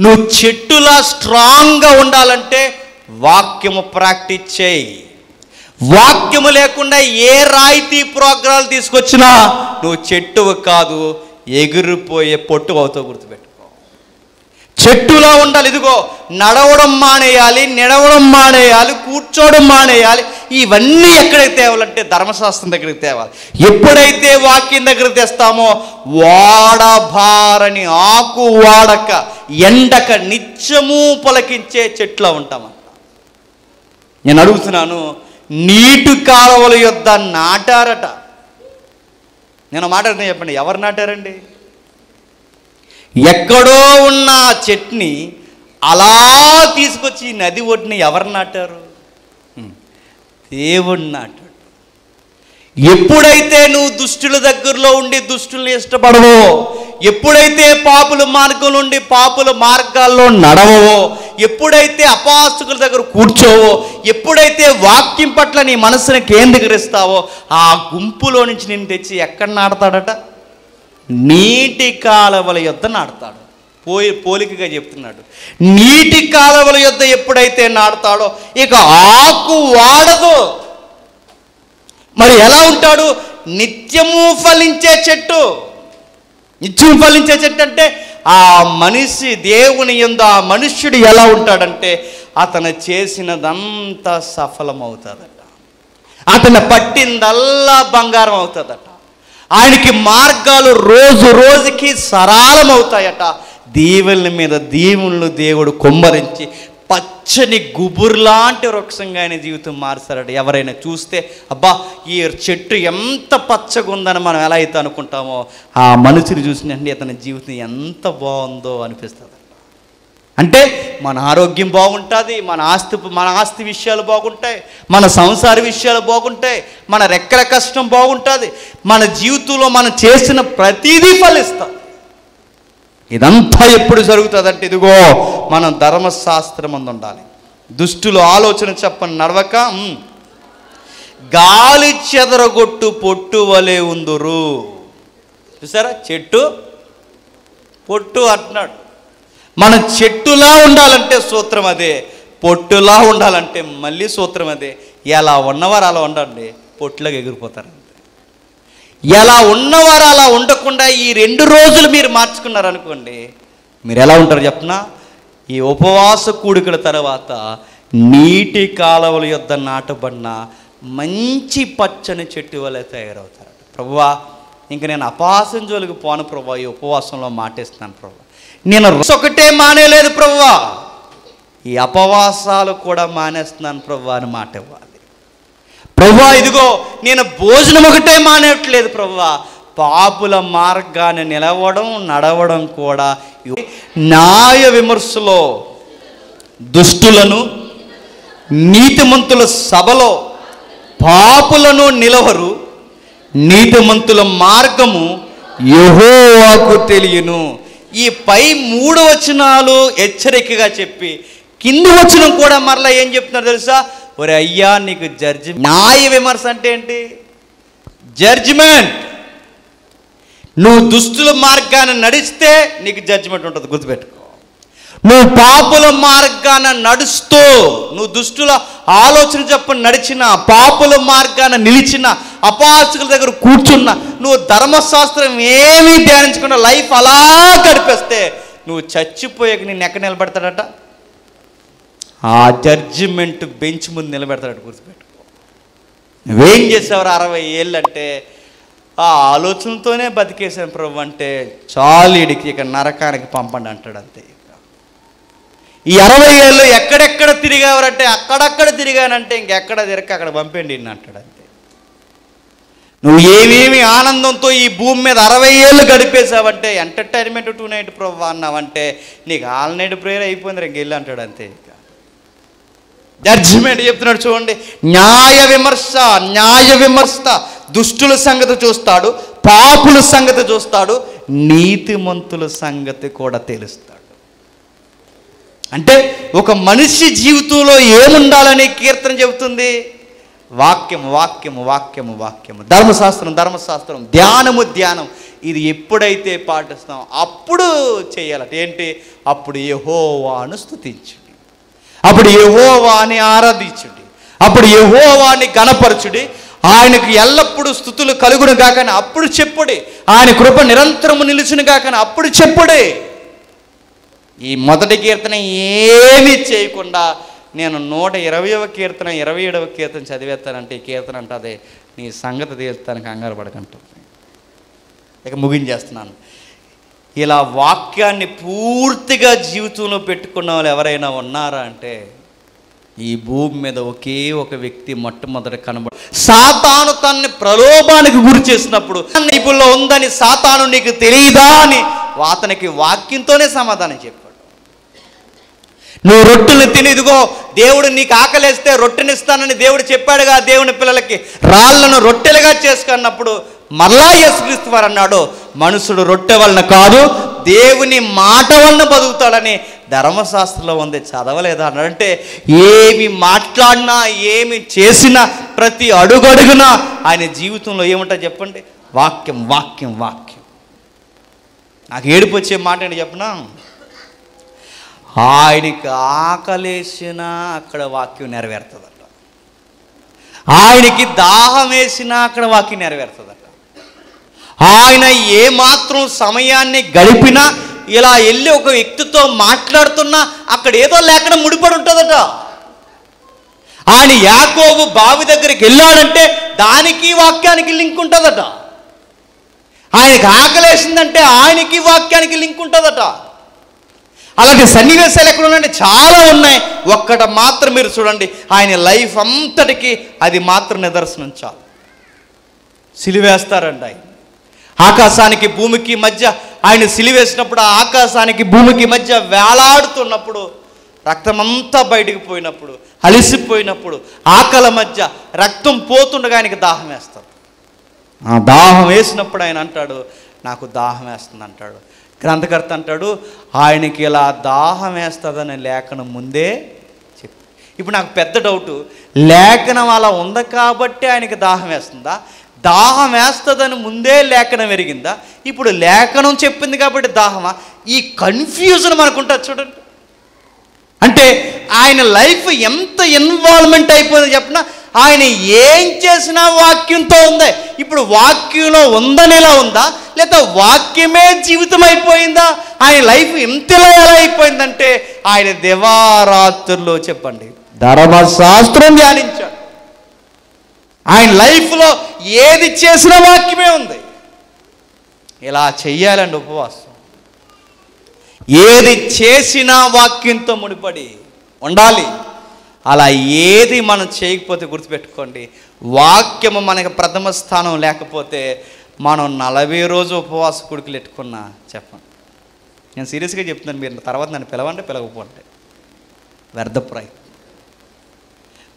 నువ్వు చెట్టులా స్ట్రాంగ్గా ఉండాలంటే వాక్యము ప్రాక్టీస్ చేయి. వాక్యము లేకుండా ఏ రాయితీ ప్రోగ్రాలు తీసుకొచ్చినా నువ్వు చెట్టువు కాదు, ఎగిరిపోయే పొట్టు అవుతావు. గుర్తుపెట్టుకో. చెట్టులా ఉండాలి. ఇదిగో నడవడం మానేయాలి, నిడవడం మానేయాలి, కూర్చోవడం మానేయాలి. ఇవన్నీ ఎక్కడికి తేవాలంటే ధర్మశాస్త్రం దగ్గరికి తేవాలి. ఎప్పుడైతే వాక్యం దగ్గరికి తెస్తామో వాడబారని ఆకు వాడక ఎండక నిత్యము పలకించే చెట్లా ఉంటామంట. నేను అడుగుతున్నాను, నీటి కాలువల యొద్ద నాటారట. నేను మాట్లాడుతున్నా, చెప్పండి, ఎవరు నాటారండి? ఎక్కడో ఉన్న ఆ చెట్టుని అలా తీసుకొచ్చి ఈ నది ఒడ్డుని ఎవరు నాటారు? దేవుడు నాటాడు. ఎప్పుడైతే నువ్వు దుష్టుల దగ్గరలో ఉండి దుష్టుల్ని ఇష్టపడవో, ఎప్పుడైతే పాపుల మార్గం నుండి పాపుల మార్గాల్లో నడవవో, ఎప్పుడైతే అపహాసకుల దగ్గర కూర్చోవో, ఎప్పుడైతే వాక్యం పట్ల నీ మనసుని కేంద్రీకరిస్తావో, ఆ గుంపులో నుంచి నేను తెచ్చి ఎక్కడ నాడతాడట? నీటి కాలవల యొద్ద నాడతాడు. పోలికగా చెప్తున్నాడు. నీటి కాలవల యొద్ద ఎప్పుడైతే నాడతాడో ఇక ఆకు వాడదు. మరి ఎలా ఉంటాడు? నిత్యము ఫలించే చెట్టు. నిత్యం ఫలించే చెట్టు అంటే ఆ మనిషి దేవుని యందు ఆ మనుష్యుడు ఎలా ఉంటాడంటే అతను చేసినదంతా సఫలమవుతుందట. అతను పట్టిందల్లా బంగారం అవుతుందట. ఆయనకి మార్గాలు రోజు రోజుకి సరళమవుతాయట. దీవెల మీద దీవులను దేవుడు కొమ్మరించి పచ్చని గుబురులాంటి వృక్షంగా ఆయన జీవితం మారుస్తారట. ఎవరైనా చూస్తే అబ్బా ఈ చెట్టు ఎంత పచ్చగా ఉందని మనం ఎలా అయితే అనుకుంటామో, ఆ మనిషిని చూసినట్టు అతని జీవితం ఎంత బాగుందో అనిపిస్తుంది. అంటే మన ఆరోగ్యం బాగుంటుంది, మన ఆస్తి విషయాలు బాగుంటాయి, మన సంసార విషయాలు బాగుంటాయి, మన రెక్కల కష్టం బాగుంటుంది, మన జీవితంలో మనం చేసిన ప్రతిదీ ఫలిస్తాం. ఇదంతా ఎప్పుడు జరుగుతుందంటే ఇదిగో మనం ధర్మశాస్త్రం అందు ఉండాలి. దుష్టులు ఆలోచన చెప్పని నడవక గాలి చెదరగొట్టు పొట్టు వలె ఉందురు. చూసారా, చెట్టు పొట్టు అంటున్నాడు. మన చెట్టులా ఉండాలంటే సూత్రం అదే, పొట్టులా ఉండాలంటే మళ్ళీ సూత్రం అదే. ఎలా ఉన్నవారు అలా ఉండండి, పొట్టులాగా ఎగిరిపోతారు. ఎలా ఉన్నవారు అలా ఉండకుండా ఈ 2 రోజులు మీరు మార్చుకున్నారనుకోండి, మీరు ఎలా ఉంటారు చెప్పనా? ఈ ఉపవాస కూడికల తర్వాత నీటి కాలువల యొద్ద నాటబడిన మంచి పచ్చని చెట్టు వలె తయారవుతారు. ప్రభువా, ఇంక నేను అపవాసం జోలికి పోను ప్రభువా, ఈ ఉపవాసంలో మాటేస్తున్నాను ప్రభువా. నేను ఒకటే మానేలేదు ప్రభువా, ఈ అపవాసాలు కూడా మానేస్తున్నాను ప్రభువా అని మాట ఇవ్వాలి. ప్రభువా, ఇదిగో నేను భోజనం ఒకటే మానేయట్లేదు ప్రభువా, పాపుల మార్గాన్ని నిలవడం నడవడం కూడా. న్యాయ విమర్శలో దుష్టులను, నీతిమంతుల సభలో పాపులను నిలవరు, నీతిమంతుల మార్గము యెహోవాకు తెలియను. ఈ పై 3 వచనాలు హెచ్చరికగా చెప్పి కింది వచనం కూడా మరలా ఏం చెప్తున్నారు తెలుసా? ఒరే అయ్యా, నీకు న్యాయ విమర్శ అంటే ఏంటి? జడ్జిమెంట్. నువ్వు దుష్టుల మార్గాన్ని నడిస్తే నీకు జడ్జిమెంట్ ఉంటుంది, గుర్తుపెట్టుకో. నువ్వు పాపుల మార్గాన నడుస్తూ, నువ్వు దుష్టుల ఆలోచన చెప్పని నడిచిన, పాపుల మార్గాన నిలిచిన, అపహాసకుల దగ్గర కూర్చున్న, నువ్వు ధర్మశాస్త్రం ఏమీ ధ్యానించకుండా లైఫ్ అలా గడిపేస్తే నువ్వు చచ్చిపోయాక నిన్ను ఎక్కడ నిలబెడతాడట? ఆ జడ్జిమెంట్ బెంచ్ ముందు నిలబెడతాడు, గుర్తుపెట్టుకో. నువ్వేం చేసావు 60 ఏళ్ళు అంటే, ఆ ఆలోచనతోనే బతికేసాను ప్రభు అంటే చాలు, ఇడికి ఇక నరకానికి పంపండి అంటాడు, అంతే. ఈ 60 ఏళ్ళు ఎక్కడెక్కడ తిరిగావరంటే అక్కడక్కడ తిరిగానంటే ఇంకెక్కడ తిరగక అక్కడ పంపండి అంటాడు, అంతే. నువ్వు ఏమేమి ఆనందంతో ఈ భూమి మీద 60 ఏళ్ళు గడిపేసావంటే, ఎంటర్టైన్మెంట్ 2 నైట్ ప్రభు అన్నావంటే నీకు ఆల్ నైట్ ప్రేయర్ అయిపోయింది, ఇంక వెళ్ళి అంటాడు, అంతే. జడ్జిమెంట్ చెప్తున్నాడు చూడండి. న్యాయ విమర్శ దుష్టుల సంగతి చూస్తాడు, పాపుల సంగతి చూస్తాడు, నీతిమంతుల సంగతి కూడా తెలుస్తాడు. అంటే ఒక మనిషి జీవితంలో ఏముండాలని కీర్తన చెబుతుంది? వాక్యము వాక్యము వాక్యము వాక్యము, ధర్మశాస్త్రం, ధ్యానం. ఇది ఎప్పుడైతే పాటిస్తాం అప్పుడు చేయాలట. ఏంటి? అప్పుడు యెహోవాను స్తుతించుడి, అప్పుడు యెహోవాని ఆరాధించుడి, అప్పుడు యెహోవాని గణపరచుడి, ఆయనకు ఎల్లప్పుడూ స్తుతులు కలుగును గాకని అప్పుడు చెప్పుడి, ఆయన కృప నిరంతరము నిలుచును గాకని అప్పుడు చెప్పుడి. ఈ మొదటి కీర్తన ఏమీ చేయకుండా నేను 120వ కీర్తన 27వ కీర్తన చదివేస్తానంటే, ఈ కీర్తన అంటే నీ సంగతి తీర్చడానికి కంగారు పడకంటుంది. ఇక ముగించేస్తున్నాను. ఇలా వాక్యాన్ని పూర్తిగా జీవితంలో పెట్టుకున్న వాళ్ళు ఎవరైనా ఉన్నారా అంటే, ఈ భూమి మీద ఒకే ఒక వ్యక్తి మొట్టమొదటి కనబడు. సాతాను తనని ప్రలోభానికి గురి చేసినప్పుడు, నీకులో ఉందని సాతాను నీకు తెలియదా అని అతనికి వాక్యంతోనే సమాధానం చెప్పాడు. నువ్వు రొట్టెలు తిని, ఇదిగో దేవుడు నీకు ఆకలేస్తే రొట్టెనిస్తానని దేవుడు చెప్పాడుగా దేవుని పిల్లలకి, రాళ్లను రొట్టెలుగా చేసుకున్నప్పుడు మరలా యేసుక్రీస్తు వారు అన్నాడు, మనుషుడు రొట్టె వలన కాదు దేవుని మాట వలన బతుకుతాడని ధర్మశాస్త్రంలో ఉంది, చదవలేదా అన్నాడు. అంటే ఏమి మాట్లాడినా ఏమి చేసినా ప్రతి అడుగడుగునా ఆయన జీవితంలో ఏముంటుంది చెప్పండి? వాక్యం, వాక్యం, వాక్యం. నాకు ఏడుపు వచ్చే మాట ఏంటి చెప్పనా? ఆయనకి ఆకలేసినా అక్కడ వాక్యం నెరవేరుతుందట, ఆయనకి దాహం వేసినా అక్కడ వాక్యం నెరవేరుతుందట. ఆయన ఏమాత్రం సమయాన్ని గడిపినా, ఇలా వెళ్ళి ఒక వ్యక్తితో మాట్లాడుతున్నా అక్కడ ఏదో లేకుండా ముడిపడి ఉంటుందట. ఆయన యాకోబు బావి దగ్గరికి వెళ్ళాడంటే దానికి వాక్యానికి లింక్ ఉంటుందట. ఆయనకి ఆకలేసిందంటే ఆయనకి వాక్యానికి లింక్ ఉంటుందట. అలాంటి సన్నివేశాలు ఎక్కడ ఉన్నాయంటే చాలా ఉన్నాయి. ఒక్కట మాత్రం మీరు చూడండి, ఆయన లైఫ్ అంతటికి అది మాత్రం నిదర్శనం చాలు. సిలువేస్తారండి ఆయన. ఆకాశానికి భూమికి మధ్య ఆయన సిలువేసినప్పుడు, ఆ ఆకాశానికి భూమికి మధ్య వేలాడుతున్నప్పుడు, రక్తమంతా బయటికి పోయినప్పుడు, అలిసిపోయినప్పుడు, ఆకలి మధ్య రక్తం పోతుండగా ఆయనకి దాహం వేస్తారు. ఆ దాహం వేసినప్పుడు ఆయన అంటాడు, నాకు దాహం వేస్తుంది అంటాడు. గ్రంథకర్త అంటాడు, ఆయనకి ఇలా దాహం వేస్తుందని లేఖనం ముందే చెప్పి. ఇప్పుడు నాకు పెద్ద డౌటు, లేఖనం అలా ఉంది కాబట్టి ఆయనకి దాహం వేస్తుందా, దాహం వేస్తుందని ముందే లేఖనం ఎరిగిందా, ఇప్పుడు లేఖనం చెప్పింది కాబట్టి దాహమా? ఈ కన్ఫ్యూజన్ మనకుంటుంది చూడండి. అంటే ఆయన లైఫ్ ఎంత ఇన్వాల్వ్మెంట్ అయిపోయింది చెప్పిన, ఆయన ఏం చేసినా వాక్యంతో ఉంది. ఇప్పుడు వాక్యంలో ఉందని ఎలా ఉందా, లేదా వాక్యమే జీవితం అయిపోయిందా? ఆయన లైఫ్ ఇంతలా ఎలా అయిపోయిందంటే, ఆయన దివారాత్రుల్లో చెప్పండి ధర్మశాస్త్రం ధ్యానించాడు. ఆయన లైఫ్లో ఏది చేసినా వాక్యమే ఉంది. ఇలా చెయ్యాలండి ఉపవాసం. ఏది చేసినా వాక్యంతో ముడిపడి ఉండాలి. అలా ఏది మనం చేయకపోతే గుర్తుపెట్టుకోండి, వాక్యము మనకి ప్రథమ స్థానం లేకపోతే మనం 40 రోజు ఉపవాస కుడుకులు ఎట్టుకున్నా చెప్పండి. నేను సీరియస్గా చెప్తున్నాను, మీరు తర్వాత నన్ను పిలవండి పిలవకపోండి, వ్యర్థ ప్రయత్నం.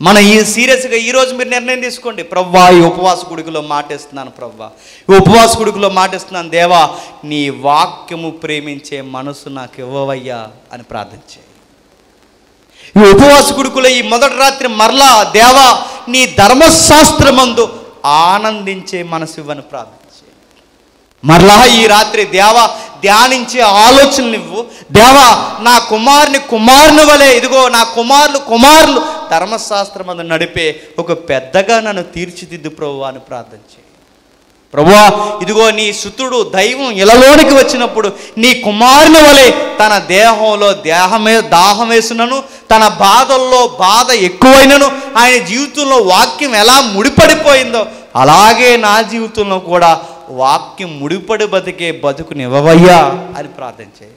మనం ఈ సీరియస్గా ఈరోజు మీరు నిర్ణయం తీసుకోండి, ప్రవ్వా ఈ ఉపవాస కుడుకులో మాటేస్తున్నాను, ప్రవ్వా ఈ ఉపవాస కుడుకులో మాటేస్తున్నాను, దేవా నీ వాక్యము ప్రేమించే మనసు నాకు ఇవ్వవయ్యా అని ప్రార్థించే. ఈ ఉపవాస కుడుకులో ఈ మొదటి రాత్రి మరలా దేవా నీ ధర్మశాస్త్రమందు ఆనందించే మనసు ఇవ్వని ప్రార్థించే. మరలా ఈ రాత్రి దేవా ధ్యానించే ఆలోచనలు ఇవ్వు. దేవా నా కుమారుని వలె, ఇదిగో నా కుమారులు ధర్మశాస్త్రమందు నడిపే ఒక పెద్దగా నన్ను తీర్చిదిద్దు ప్రభువా అని ప్రార్థించే. ప్రభువా ఇదిగో నీ సుతుడు దైవం ఇలలోనికి వచ్చినప్పుడు నీ కుమారుని వలె తన దేహంలో దాహం వేసినను, తన బాధల్లో బాధ ఎక్కువైనను, ఆయన జీవితంలో వాక్యం ఎలా ముడిపడిపోయిందో అలాగే నా జీవితంలో కూడా వాక్యం ముడిపడి బతికే బతుకునివ్వవయ్యా అని ప్రార్థించే.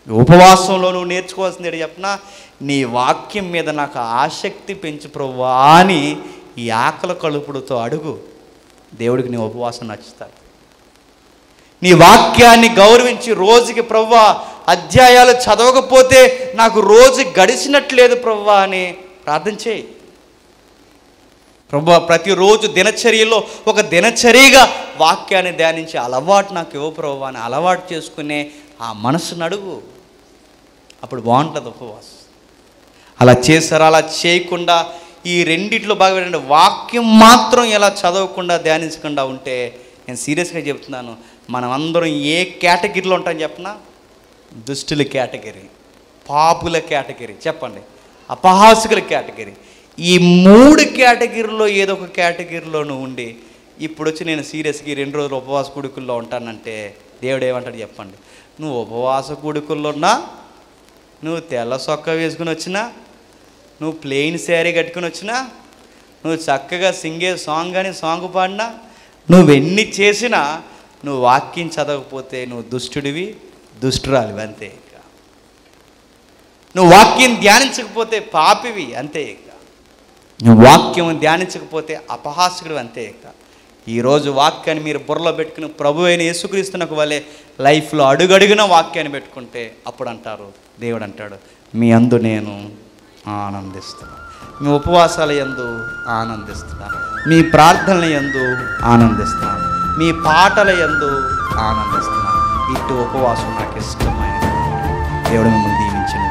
ఉపవాసంలో నువ్వు నేర్చుకోవాల్సింది ఏంటి చెప్పనా, నీ వాక్యం మీద నాకు ఆసక్తి పెంచు ప్రభువా అని ఈ ఆకలి కలుపుడుతో అడుగు. దేవుడికి నీ ఉపవాసం నచ్చుతాడు. నీ వాక్యాన్ని గౌరవించి రోజుకి ప్రభువా అధ్యాయాలు చదవకపోతే నాకు రోజు గడిచినట్లేదు ప్రభువా అని ప్రార్థన చేయి. ప్రభువా ప్రతిరోజు దినచర్యలో ఒక దినచర్యగా వాక్యాన్ని ధ్యానించే అలవాటు నాకు ఇవ్వ ప్రభువా అని అలవాటు చేసుకునే ఆ మనసును అడుగు. అప్పుడు బాగుంటుంది ఉపవాసం. అలా చేశారు. అలా చేయకుండా ఈ రెండిట్లో బాగా ఏంటంటే వాక్యం మాత్రం ఇలా చదవకుండా ధ్యానించకుండా ఉంటే, నేను సీరియస్గా చెప్తున్నాను, మనం అందరం ఏ కేటగిరీలో ఉంటాం చెప్పనా? దుష్టుల కేటగిరీ, పాపుల కేటగిరీ, చెప్పండి అపహాసకుల కేటగిరీ. ఈ 3 కేటగిరీలో ఏదో ఒక కేటగిరీలోనూ ఉండి ఇప్పుడు వచ్చి నేను సీరియస్గా 2 రోజులు ఉపవాస కూడుకుల్లో ఉంటానంటే దేవుడు ఏమంటాడు చెప్పండి? నువ్వు ఉపవాస కూడుకుల్లో ఉన్నా, నువ్వు తెల్ల సొక్క వేసుకుని వచ్చినా, నువ్వు ప్లెయిన్ శారీ కట్టుకుని వచ్చినా, నువ్వు చక్కగా సింగే సాంగ్ కానీ సాంగ్ పాడినా, నువ్వెన్ని చేసినా నువ్వు వాక్యం చదవకపోతే నువ్వు దుష్టుడివి, దుష్టురాలివి అంతే. ఇక నువ్వు వాక్యం ధ్యానించకపోతే పాపివి అంతే. ఇక నువ్వు వాక్యం ధ్యానించకపోతే అపహాసకుడు అంతే. ఇక ఈరోజు వాక్యాన్ని మీరు బుర్రలో పెట్టుకుని ప్రభు అయిన యేసుక్రీస్తునకు వలె లైఫ్లో అడుగడుగున వాక్యాన్ని పెట్టుకుంటే అప్పుడు అంటారు, దేవుడు అంటాడు, మీ అందు నేను ఆనందిస్తున్నాను, మీ ఉపవాసాల యందు ఆనందిస్తున్నాను, మీ ప్రార్థనల యందు ఆనందిస్తున్నాను, మీ పాటల యందు ఆనందిస్తున్నాను. ఇటు ఉపవాసం నాకు ఇష్టమైన దేవుడు మిమ్మల్ని దీవించిన